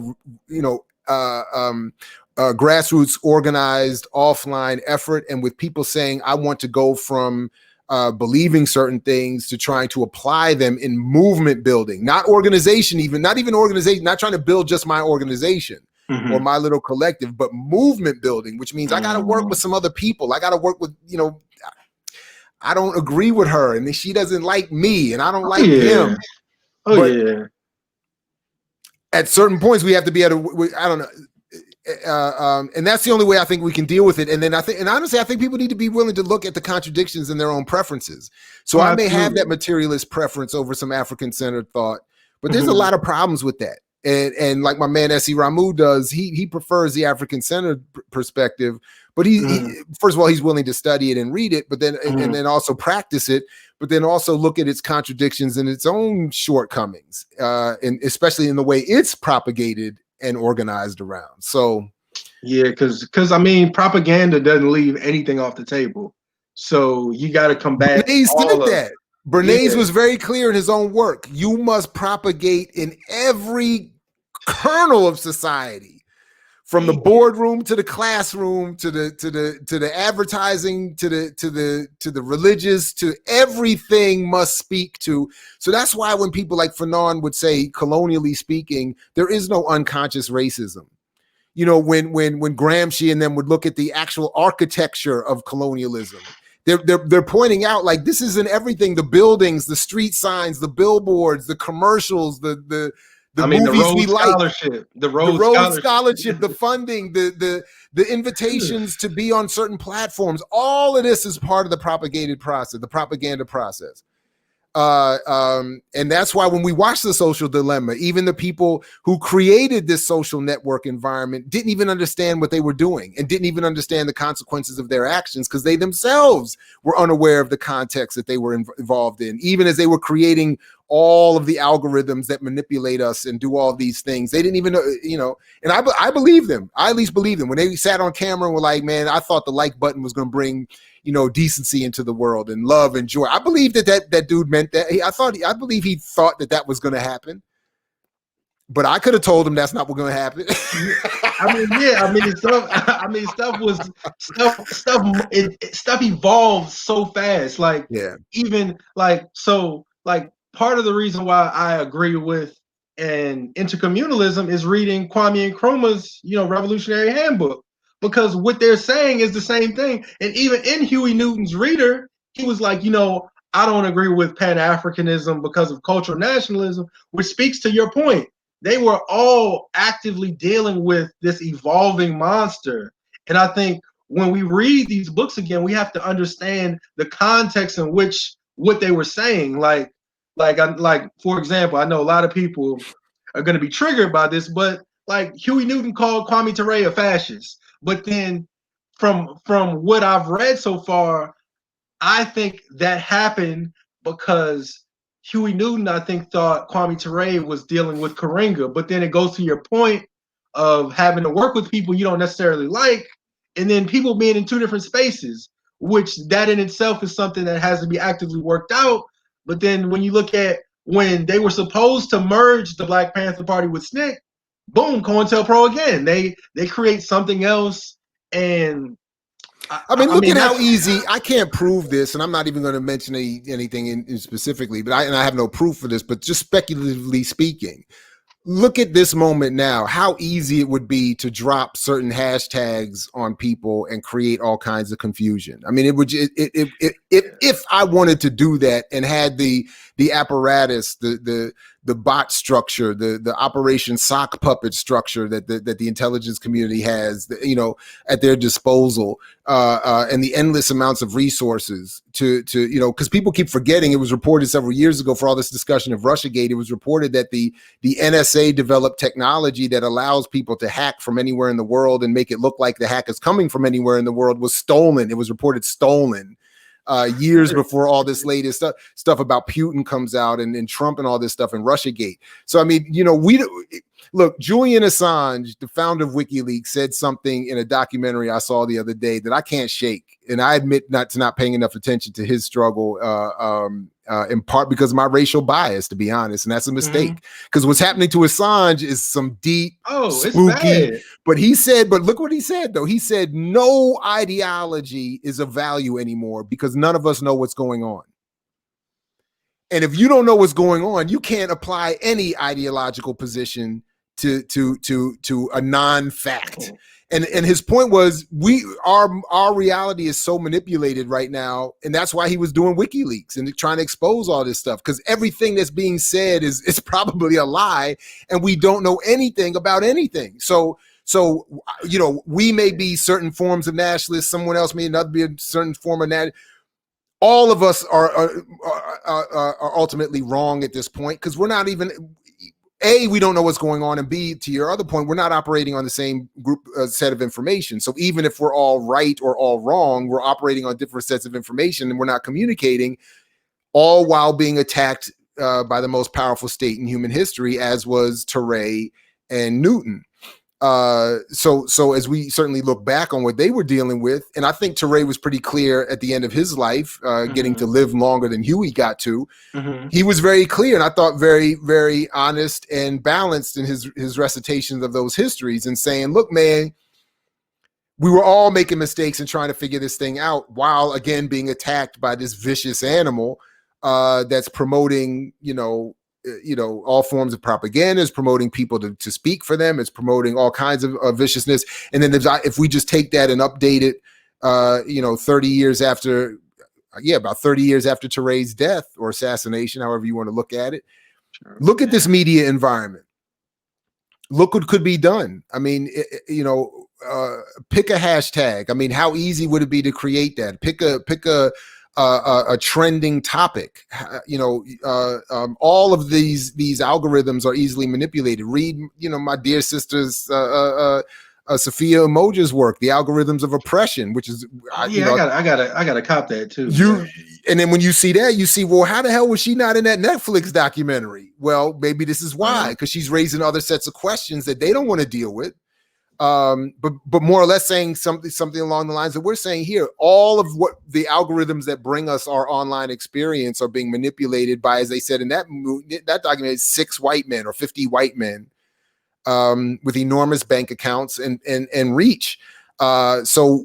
grassroots, organized, offline effort, and with people saying, I want to go from believing certain things to trying to apply them in movement building, not organization, not even organization, not trying to build just my organization or my little collective, but movement building, which means I got to work with some other people. I got to work with, I don't agree with her and she doesn't like me and I don't like him. At certain points we have to be able to, I don't know. And that's the only way I think we can deal with it. And then honestly, I think people need to be willing to look at the contradictions in their own preferences. So I may have that materialist preference over some African-centered thought, but there's a lot of problems with that. And like my man S.E. Ramu does, he prefers the African-centered perspective, but he first of all, he's willing to study it and read it, but then and then also practice it, but then also look at its contradictions and its own shortcomings, and especially in the way it's propagated and organized around. So yeah, because I mean, propaganda doesn't leave anything off the table. So you got to combat Bernays all said of that. Bernays yeah. was very clear in his own work. You must propagate in every kernel of society, from the boardroom to the classroom to the advertising to the religious, to everything must speak to. So that's why when people like Fanon would say, colonially speaking, there is no unconscious racism. You know, when Gramsci and them would look at the actual architecture of colonialism, they're pointing out, like, this is in everything: the buildings, the street signs, the billboards, the commercials, the I mean, movies the we like, the the Rhodes Rhodes Scholarship, Scholarship, the funding, the invitations to be on certain platforms. All of this is part of the propagated process, the propaganda process. And that's why when we watch The Social Dilemma, even the people who created this social network environment didn't even understand what they were doing and didn't even understand the consequences of their actions, because they themselves were unaware of the context that they were involved in, even as they were creating all of the algorithms that manipulate us and do all these things. They didn't even know, you know, and I believe them. I at least believe them when they sat on camera and were like, man, I thought the like button was going to bring, you know, decency into the world and love and joy. I believe that dude meant that. I believe he thought that was going to happen, but I could have told him that's not what's going to happen. I mean, yeah, I mean, stuff evolved so fast. Like, yeah, even like, so like part of the reason why I agree with and intercommunalism is reading Kwame Nkrumah's, Revolutionary Handbook, because what they're saying is the same thing. And even in Huey Newton's Reader, he was like, I don't agree with Pan-Africanism because of cultural nationalism, which speaks to your point. They were all actively dealing with this evolving monster. And I think when we read these books again, we have to understand the context in which what they were saying. Like for example, I know a lot of people are going to be triggered by this, but like Huey Newton called Kwame Ture a fascist. But then from what I've read so far, I think that happened because Huey Newton, I think, thought Kwame Ture was dealing with Karenga. But then it goes to your point of having to work with people you don't necessarily like, and then people being in two different spaces, which that in itself is something that has to be actively worked out. But then when you look at when they were supposed to merge the Black Panther Party with SNCC, boom, COINTELPRO again. They create something else, and I mean, look mean, at how easy. I can't prove this, and I'm not even going to mention anything in specifically, but I have no proof for this. But just speculatively speaking, look at this moment now, how easy it would be to drop certain hashtags on people and create all kinds of confusion. I mean, it would, if I wanted to do that and had the apparatus, the bot structure, the Operation Sock Puppet structure that the intelligence community has, at their disposal, and the endless amounts of resources to because people keep forgetting. It was reported several years ago, for all this discussion of Russiagate, it was reported that the NSA developed technology that allows people to hack from anywhere in the world and make it look like the hack is coming from anywhere in the world was stolen. It was reported stolen years before all this latest stuff about Putin comes out and Trump and all this stuff in Russiagate. So, I mean, look, Julian Assange, the founder of WikiLeaks, said something in a documentary I saw the other day that I can't shake. And I admit not paying enough attention to his struggle, in part because of my racial bias, to be honest. And that's a mistake, because what's happening to Assange is some deep, spooky. But look what he said, though. He said no ideology is of value anymore because none of us know what's going on. And if you don't know what's going on, you can't apply any ideological position to a non-fact. And his point was, our reality is so manipulated right now, and that's why he was doing WikiLeaks and trying to expose all this stuff, because everything that's being said is probably a lie, and we don't know anything about anything. So we may be certain forms of nationalists, someone else may not be a certain form of nationalist. All of us are ultimately wrong at this point, because we're not even. A, we don't know what's going on, and B, to your other point, we're not operating on the same group set of information. So even if we're all right or all wrong, we're operating on different sets of information, and we're not communicating, all while being attacked by the most powerful state in human history, as was Terray and Newton. So as we certainly look back on what they were dealing with, and I think Terray was pretty clear at the end of his life, getting to live longer than Huey got to. He was very clear, and I thought very, very honest and balanced in his recitations of those histories, and saying, look, man, we were all making mistakes and trying to figure this thing out, while again being attacked by this vicious animal that's promoting, all forms of propaganda, is promoting people to speak for them. It's promoting all kinds of viciousness. And then if we just take that and update it, 30 years after, about 30 years after Terray's death or assassination, however you want to look at it, look at this media environment. Look what could be done. I mean, pick a hashtag. I mean, how easy would it be to create that? Pick a trending topic. All of these algorithms are easily manipulated. Read, my dear sister's Sophia Umoja's work, The Algorithms of Oppression, which is I gotta cop that too. And then when you see that, you see, well, how the hell was she not in that Netflix documentary? Well, maybe this is why, because she's raising other sets of questions that they don't want to deal with. But more or less saying something along the lines that we're saying here. All of what the algorithms that bring us our online experience are being manipulated by, as they said in that document, 6 white men or 50 white men with enormous bank accounts and reach. So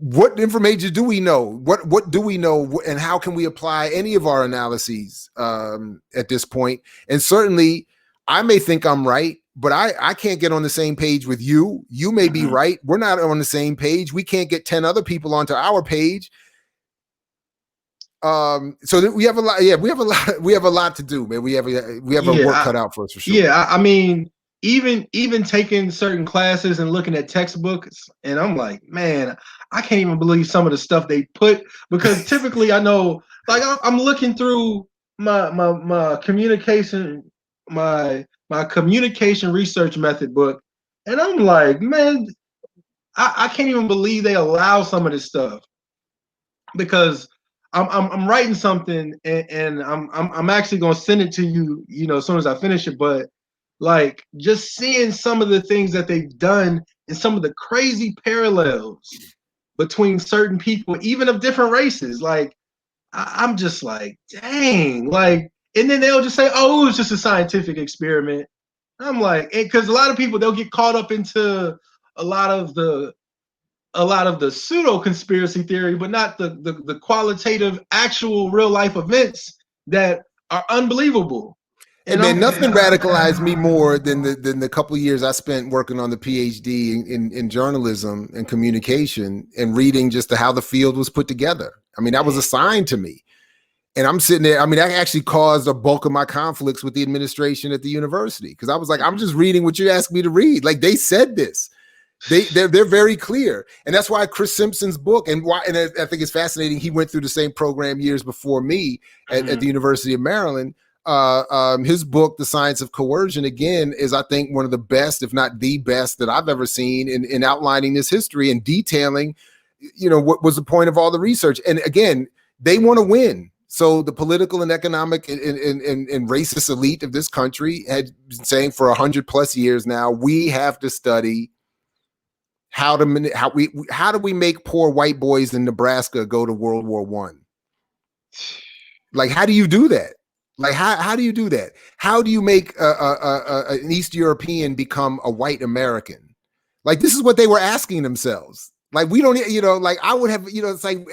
what information do we know? What do we know, and how can we apply any of our analyses at this point? And certainly, I may think I'm right, but I can't get on the same page with you. You may be right. We're not on the same page. We can't get 10 other people onto our page. So we have a lot. Yeah, we have a lot to do, man. We have a work cut out for us for sure. Yeah, I mean, even taking certain classes and looking at textbooks, and I'm like, man, I can't even believe some of the stuff they put, because typically I know, like, I'm looking through my communication, my communication research method book, and I'm like, man, I can't even believe they allow some of this stuff, because I'm writing something, and I'm actually gonna send it to you, as soon as I finish it. But like, just seeing some of the things that they've done and some of the crazy parallels between certain people, even of different races, like, I'm just like, dang, like, and then they'll just say, oh, it was just a scientific experiment. I'm like, because a lot of people, they'll get caught up into a lot of the pseudo conspiracy theory, but not the qualitative, actual real life events that are unbelievable. And man, nothing radicalized me more than the couple of years I spent working on the PhD in journalism and communication, and reading just how the field was put together. I mean, that was assigned to me. And I'm sitting there. I mean, that actually caused a bulk of my conflicts with the administration at the university, because I was like, I'm just reading what you asked me to read. Like, they said this. They're very clear. And that's why Chris Simpson's book, and I think it's fascinating, he went through the same program years before me at the University of Maryland. His book, The Science of Coercion, again, is, I think, one of the best, if not the best, that I've ever seen in outlining this history and detailing, what was the point of all the research. And again, they want to win. So the political and economic and racist elite of this country had been saying for 100+ years now, we have to study how do we make poor white boys in Nebraska go to World War I? Like, how do you do that? Like, how do you do that? How do you make an East European become a white American? Like, this is what they were asking themselves. Like, we don't, like, I would have, it's like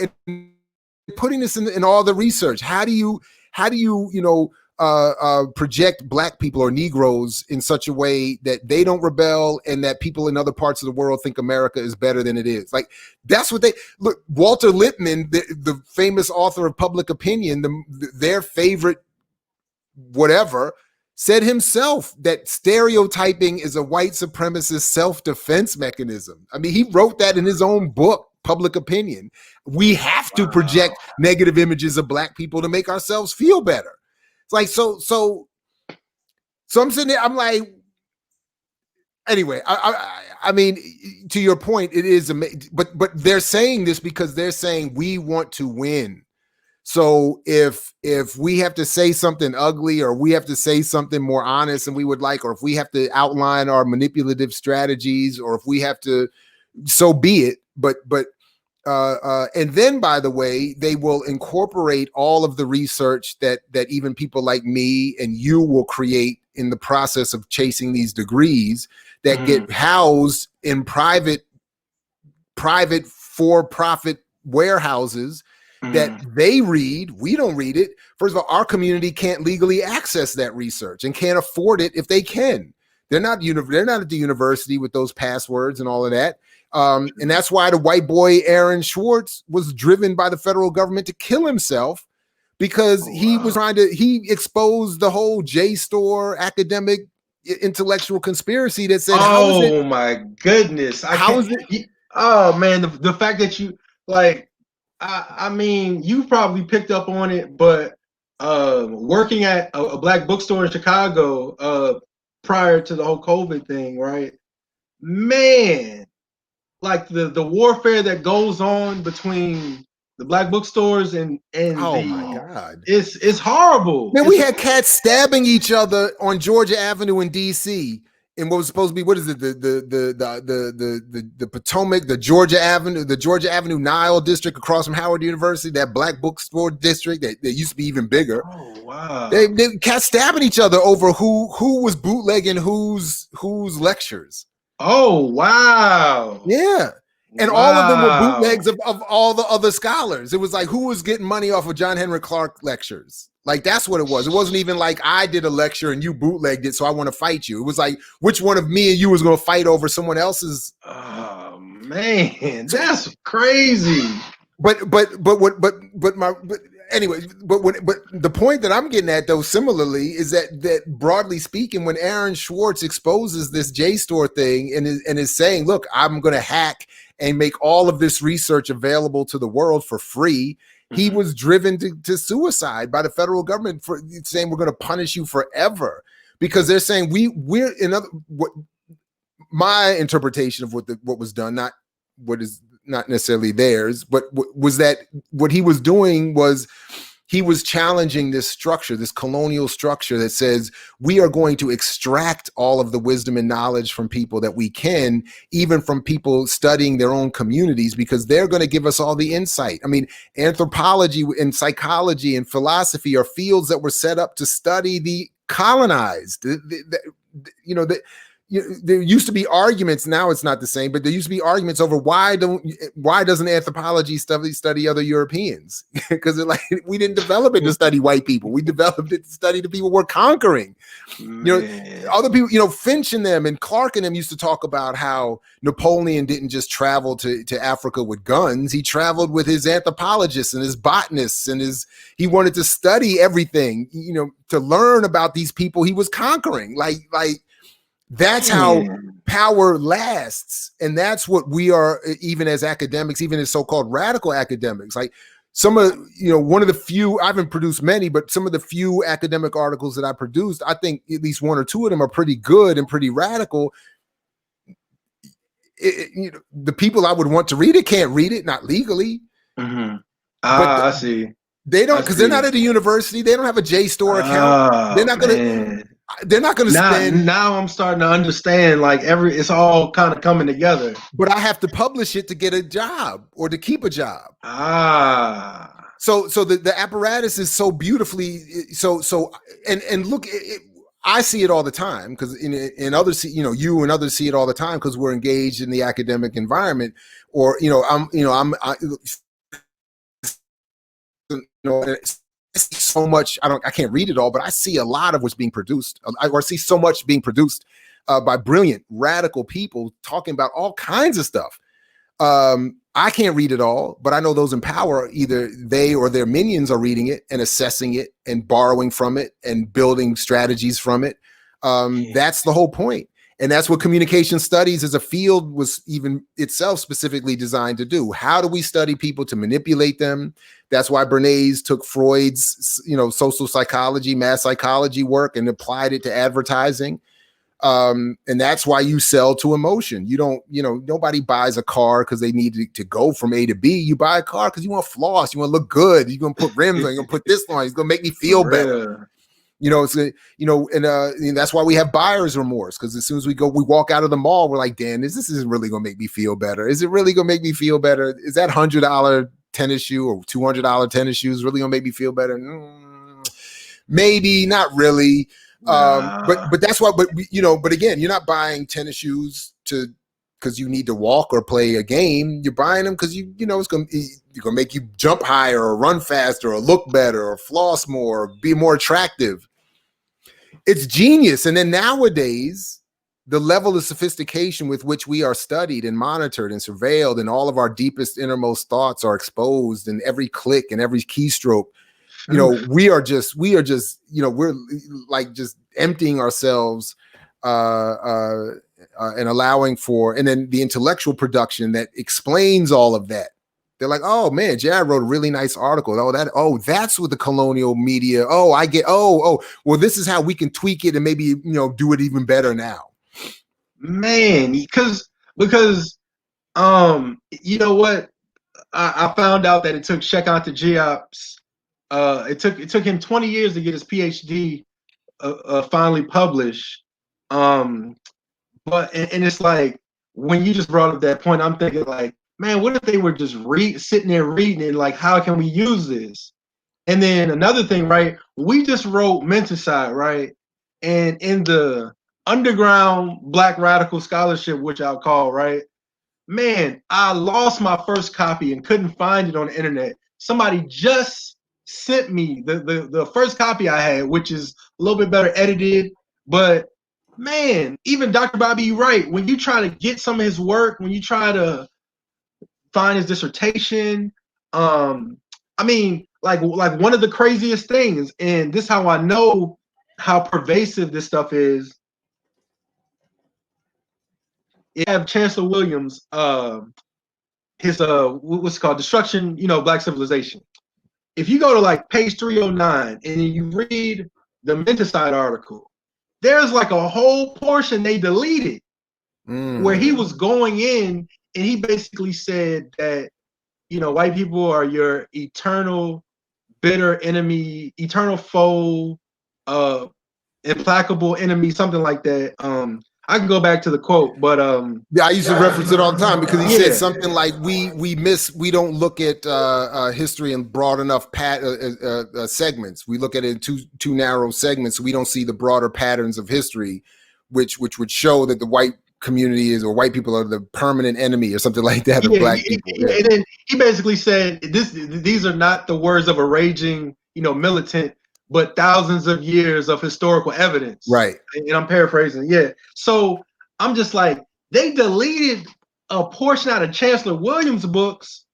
putting this in all the research. How do you project Black people or Negroes in such a way that they don't rebel, and that people in other parts of the world think America is better than it is? Like, that's what they look. Walter Lippmann, the famous author of Public Opinion, their favorite whatever, said himself that stereotyping is a white supremacist self-defense mechanism. I mean, he wrote that in his own book, Public Opinion. We have to project negative images of Black people to make ourselves feel better. It's like, so So I'm sitting there, I'm like, anyway, I mean, to your point, it is amazing, but they're saying this because they're saying we want to win. So if we have to say something ugly, or we have to say something more honest than we would like, or if we have to outline our manipulative strategies, or if we have to, so be it. But and then, by the way, they will incorporate all of the research that even people like me and you will create in the process of chasing these degrees that get housed in private for-profit warehouses that they read. We don't read it. First of all, our community can't legally access that research and can't afford it if they can. They're not at the university with those passwords and all of that. And that's why the white boy Aaron Swartz was driven by the federal government to kill himself, because he was he exposed the whole JSTOR academic intellectual conspiracy that said, oh my goodness, how is it? Oh man, the fact that you like, I mean, you probably picked up on it, but working at a black bookstore in Chicago prior to the whole COVID thing, right? Man, like the warfare that goes on between the black bookstores and Oh my the God. it's horrible. Man, we had cats stabbing each other on Georgia Avenue in DC in what was supposed to be, what is it, the Potomac, the Georgia Avenue Nile district across from Howard University, that black bookstore district that used to be even bigger. Oh wow. They cats stabbing each other over who was bootlegging whose lectures. Oh wow. Yeah. And all of them were bootlegs of all the other scholars. It was like, who was getting money off of John Henry Clark lectures? Like, that's what it was. It wasn't even like I did a lecture and you bootlegged it, so I want to fight you. It was like, which one of me and you was going to fight over someone else's? Oh man, that's crazy. But anyway, but the point that I'm getting at, though, similarly, is that broadly speaking, when Aaron Swartz exposes this JSTOR thing and is saying, look, I'm going to hack and make all of this research available to the world for free, he was driven to suicide by the federal government for saying, we're going to punish you forever, because they're saying we're in other, what my interpretation of what was done, not what is not necessarily theirs, but was that what he was doing was he was challenging this structure, this colonial structure that says we are going to extract all of the wisdom and knowledge from people that we can, even from people studying their own communities, because they're going to give us all the insight. I mean, anthropology and psychology and philosophy are fields that were set up to study the colonized. There used to be arguments. Now it's not the same, but there used to be arguments over why doesn't anthropology study other Europeans? Because we didn't develop it to study white people. We developed it to study the people we're conquering. Other people, Finch and them and Clark and them used to talk about how Napoleon didn't just travel to Africa with guns. He traveled with his anthropologists and his botanists, and he wanted to study everything, to learn about these people he was conquering. That's how power lasts. And that's what we are, even as academics, even as so-called radical academics. Like some of, one of the few, I haven't produced many, but some of the few academic articles that I produced, I think at least one or two of them are pretty good and pretty radical. The people I would want to read it can't read it, not legally. I see. They don't, because they're not at a university. They don't have a JSTOR account. They're not going to. They're not going to spend. Now I'm starting to understand. It's all kind of coming together. But I have to publish it to get a job or to keep a job. So the apparatus is so beautifully and look. I see it all the time because in others, you and others see it all the time because we're engaged in the academic environment. Or so much. I can't read it all, but I see a lot of what's being produced. I see so much being produced by brilliant, radical people talking about all kinds of stuff. I can't read it all, but I know those in power, either they or their minions are reading it and assessing it and borrowing from it and building strategies from it. That's the whole point. And that's what communication studies as a field was even itself specifically designed to do. How do we study people to manipulate them? That's why Bernays took Freud's, social psychology, mass psychology work and applied it to advertising. And that's why you sell to emotion. You don't, nobody buys a car because they need to go from A to B. You buy a car because you want floss, you want to look good. You're going to put rims on, you're going to put this on. It's going to make me feel better. And that's why we have buyer's remorse, because as soon as we walk out of the mall, we're like, damn, this isn't really going to make me feel better. Is it really going to make me feel better? Is that $100 tennis shoe or $200 tennis shoes really going to make me feel better? Maybe, not really. But that's why, but again, you're not buying tennis shoes because you need to walk or play a game. You're buying them because it's going to make you jump higher or run faster or look better or floss more or be more attractive. It's genius. And then nowadays, the level of sophistication with which we are studied and monitored and surveilled, and all of our deepest, innermost thoughts are exposed, and every click and every keystroke, we're like just emptying ourselves and allowing for, and then the intellectual production that explains all of that. They're like, oh man, Jared wrote a really nice article. That's what the colonial media. Well, this is how we can tweak it and maybe, do it even better now. Man, because you know what? I found out that it took Shekhar Diop's it took him 20 years to get his PhD finally published. But it's like, when you just brought up that point, I'm thinking like, man, what if they were just sitting there reading it, like, how can we use this? And then another thing, right? We just wrote Menticide, right? And in the underground Black radical scholarship, which I'll call, right? Man, I lost my first copy and couldn't find it on the internet. Somebody just sent me the first copy I had, which is a little bit better edited. But man, even Dr. Bobby Wright, when you try to get some of his work, when you try to find his dissertation, like one of the craziest things, and this is how I know how pervasive this stuff is. You have Chancellor Williams, his what's it called, Destruction, Black Civilization. If you go to like page 309 and you read the Menticide article, there's like a whole portion they deleted where he was going in and he basically said that, white people are your eternal bitter enemy, eternal foe, implacable enemy, something like that. I can go back to the quote, but yeah, I used to reference it all the time because he said something like, we don't look at history in broad enough segments. We look at it in too narrow segments, so we don't see the broader patterns of history, which would show that the white community or white people are the permanent enemy or something like that of Black people. Yeah. And then he basically said, these are not the words of a raging, militant, but thousands of years of historical evidence. Right. And I'm paraphrasing. Yeah. So I'm just like, they deleted a portion out of Chancellor Williams' books.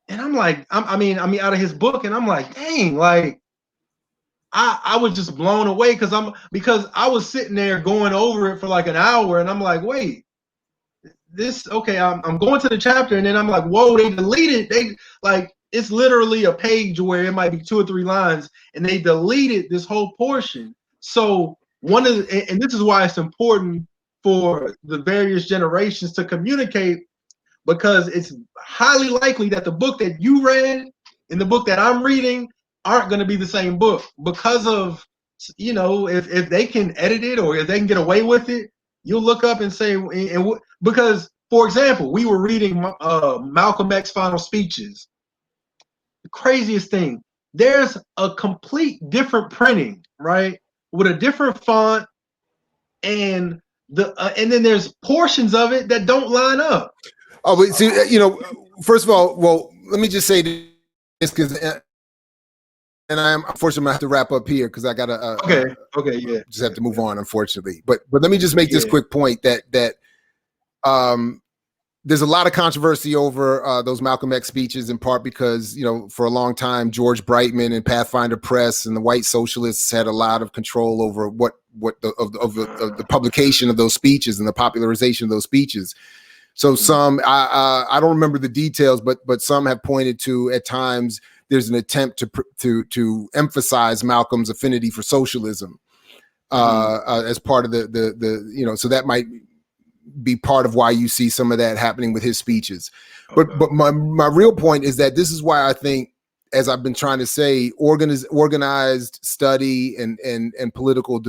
And I'm like, I mean, out of his book. And I'm like, dang, like, I was just blown away because I was sitting there going over it for like an hour. And I'm like, wait, I'm going to the chapter. And then I'm like, whoa, they deleted. It's literally a page where it might be 2 or 3 lines, and they deleted this whole portion. So and this is why it's important for the various generations to communicate, because it's highly likely that the book that you read and the book that I'm reading aren't going to be the same book, because of, if they can edit it or if they can get away with it, you'll look up and say, because, for example, we were reading Malcolm X's final speeches. The craziest thing, there's a complete different printing, right, with a different font, and then there's portions of it that don't line up. Oh, but see, first of all, well, let me just say this, because, and I'm unfortunately gonna have to wrap up here because I gotta yeah, just have to move on, unfortunately. But let me just make this quick point that there's a lot of controversy over those Malcolm X speeches, in part because, for a long time, George Brightman and Pathfinder Press and the white socialists had a lot of control over the publication of those speeches and the popularization of those speeches. So some, I don't remember the details, but some have pointed to, at times, there's an attempt to emphasize Malcolm's affinity for socialism as part of the so that might be part of why you see some of that happening with his speeches. But my real point is that this is why I think, as I've been trying to say, organized study and political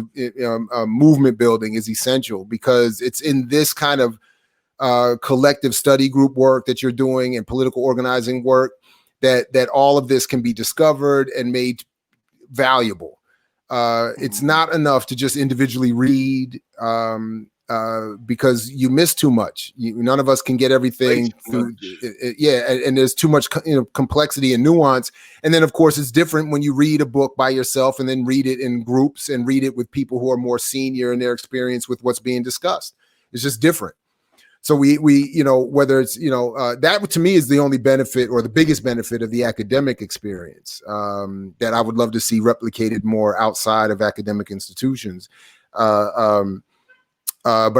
movement building is essential, because it's in this kind of collective study group work that you're doing and political organizing work that all of this can be discovered and made valuable. It's not enough to just individually read, because you miss too much. None of us can get everything through. And there's too much complexity and nuance. And then, of course, it's different when you read a book by yourself and then read it in groups and read it with people who are more senior in their experience with what's being discussed. It's just different. So we whether it's, that to me is the only benefit, or the biggest benefit, of the academic experience that I would love to see replicated more outside of academic institutions. But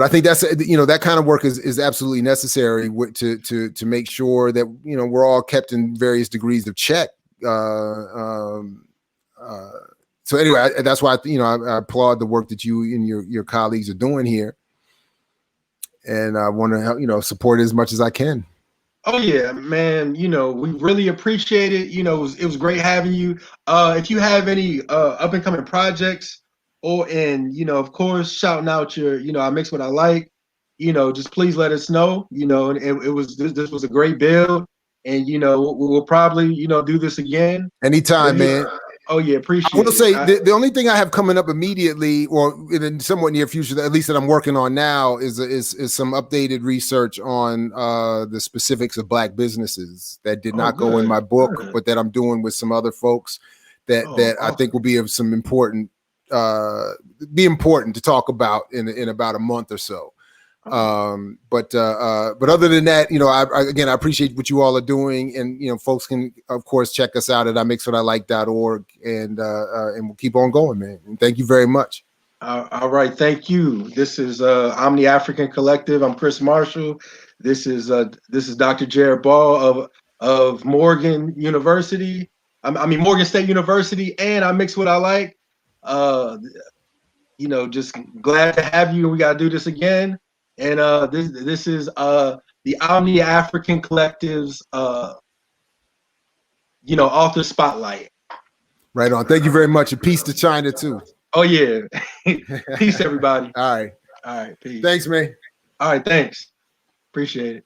I think that's, that kind of work is absolutely necessary to make sure that, we're all kept in various degrees of check. So anyway, that's why, I applaud the work that you and your colleagues are doing here. And I want to help, support it as much as I can. Oh yeah, man. We really appreciate it. It was great having you. If you have any up and coming projects, and of course, shouting out your, I mix what I like, just please let us know. And it was this was a great build, and we'll probably do this again anytime, man. Oh yeah, appreciate it. I will say the only thing I have coming up immediately, or in somewhat near future, at least that I'm working on now, is some updated research on the specifics of Black businesses that did not go in my book, but that I'm doing with some other folks that awesome. I think will be of some important to talk about in about a month or so. But other than that, I appreciate what you all are doing, and folks can of course check us out at imixwhatilike.org, and we'll keep on going, man. And thank you very much. All right, thank you. This is Omni African Collective. I'm Chris Marshall. This is Dr. Jared Ball of Morgan University. Morgan State University, and I mix what I like. Just glad to have you. We got to do this again. And this is the Omni African Collective's author spotlight. Right on. Thank you very much. And peace to China too. Oh yeah. Peace, everybody. All right. All right. Peace. Thanks, man. All right. Thanks. Appreciate it.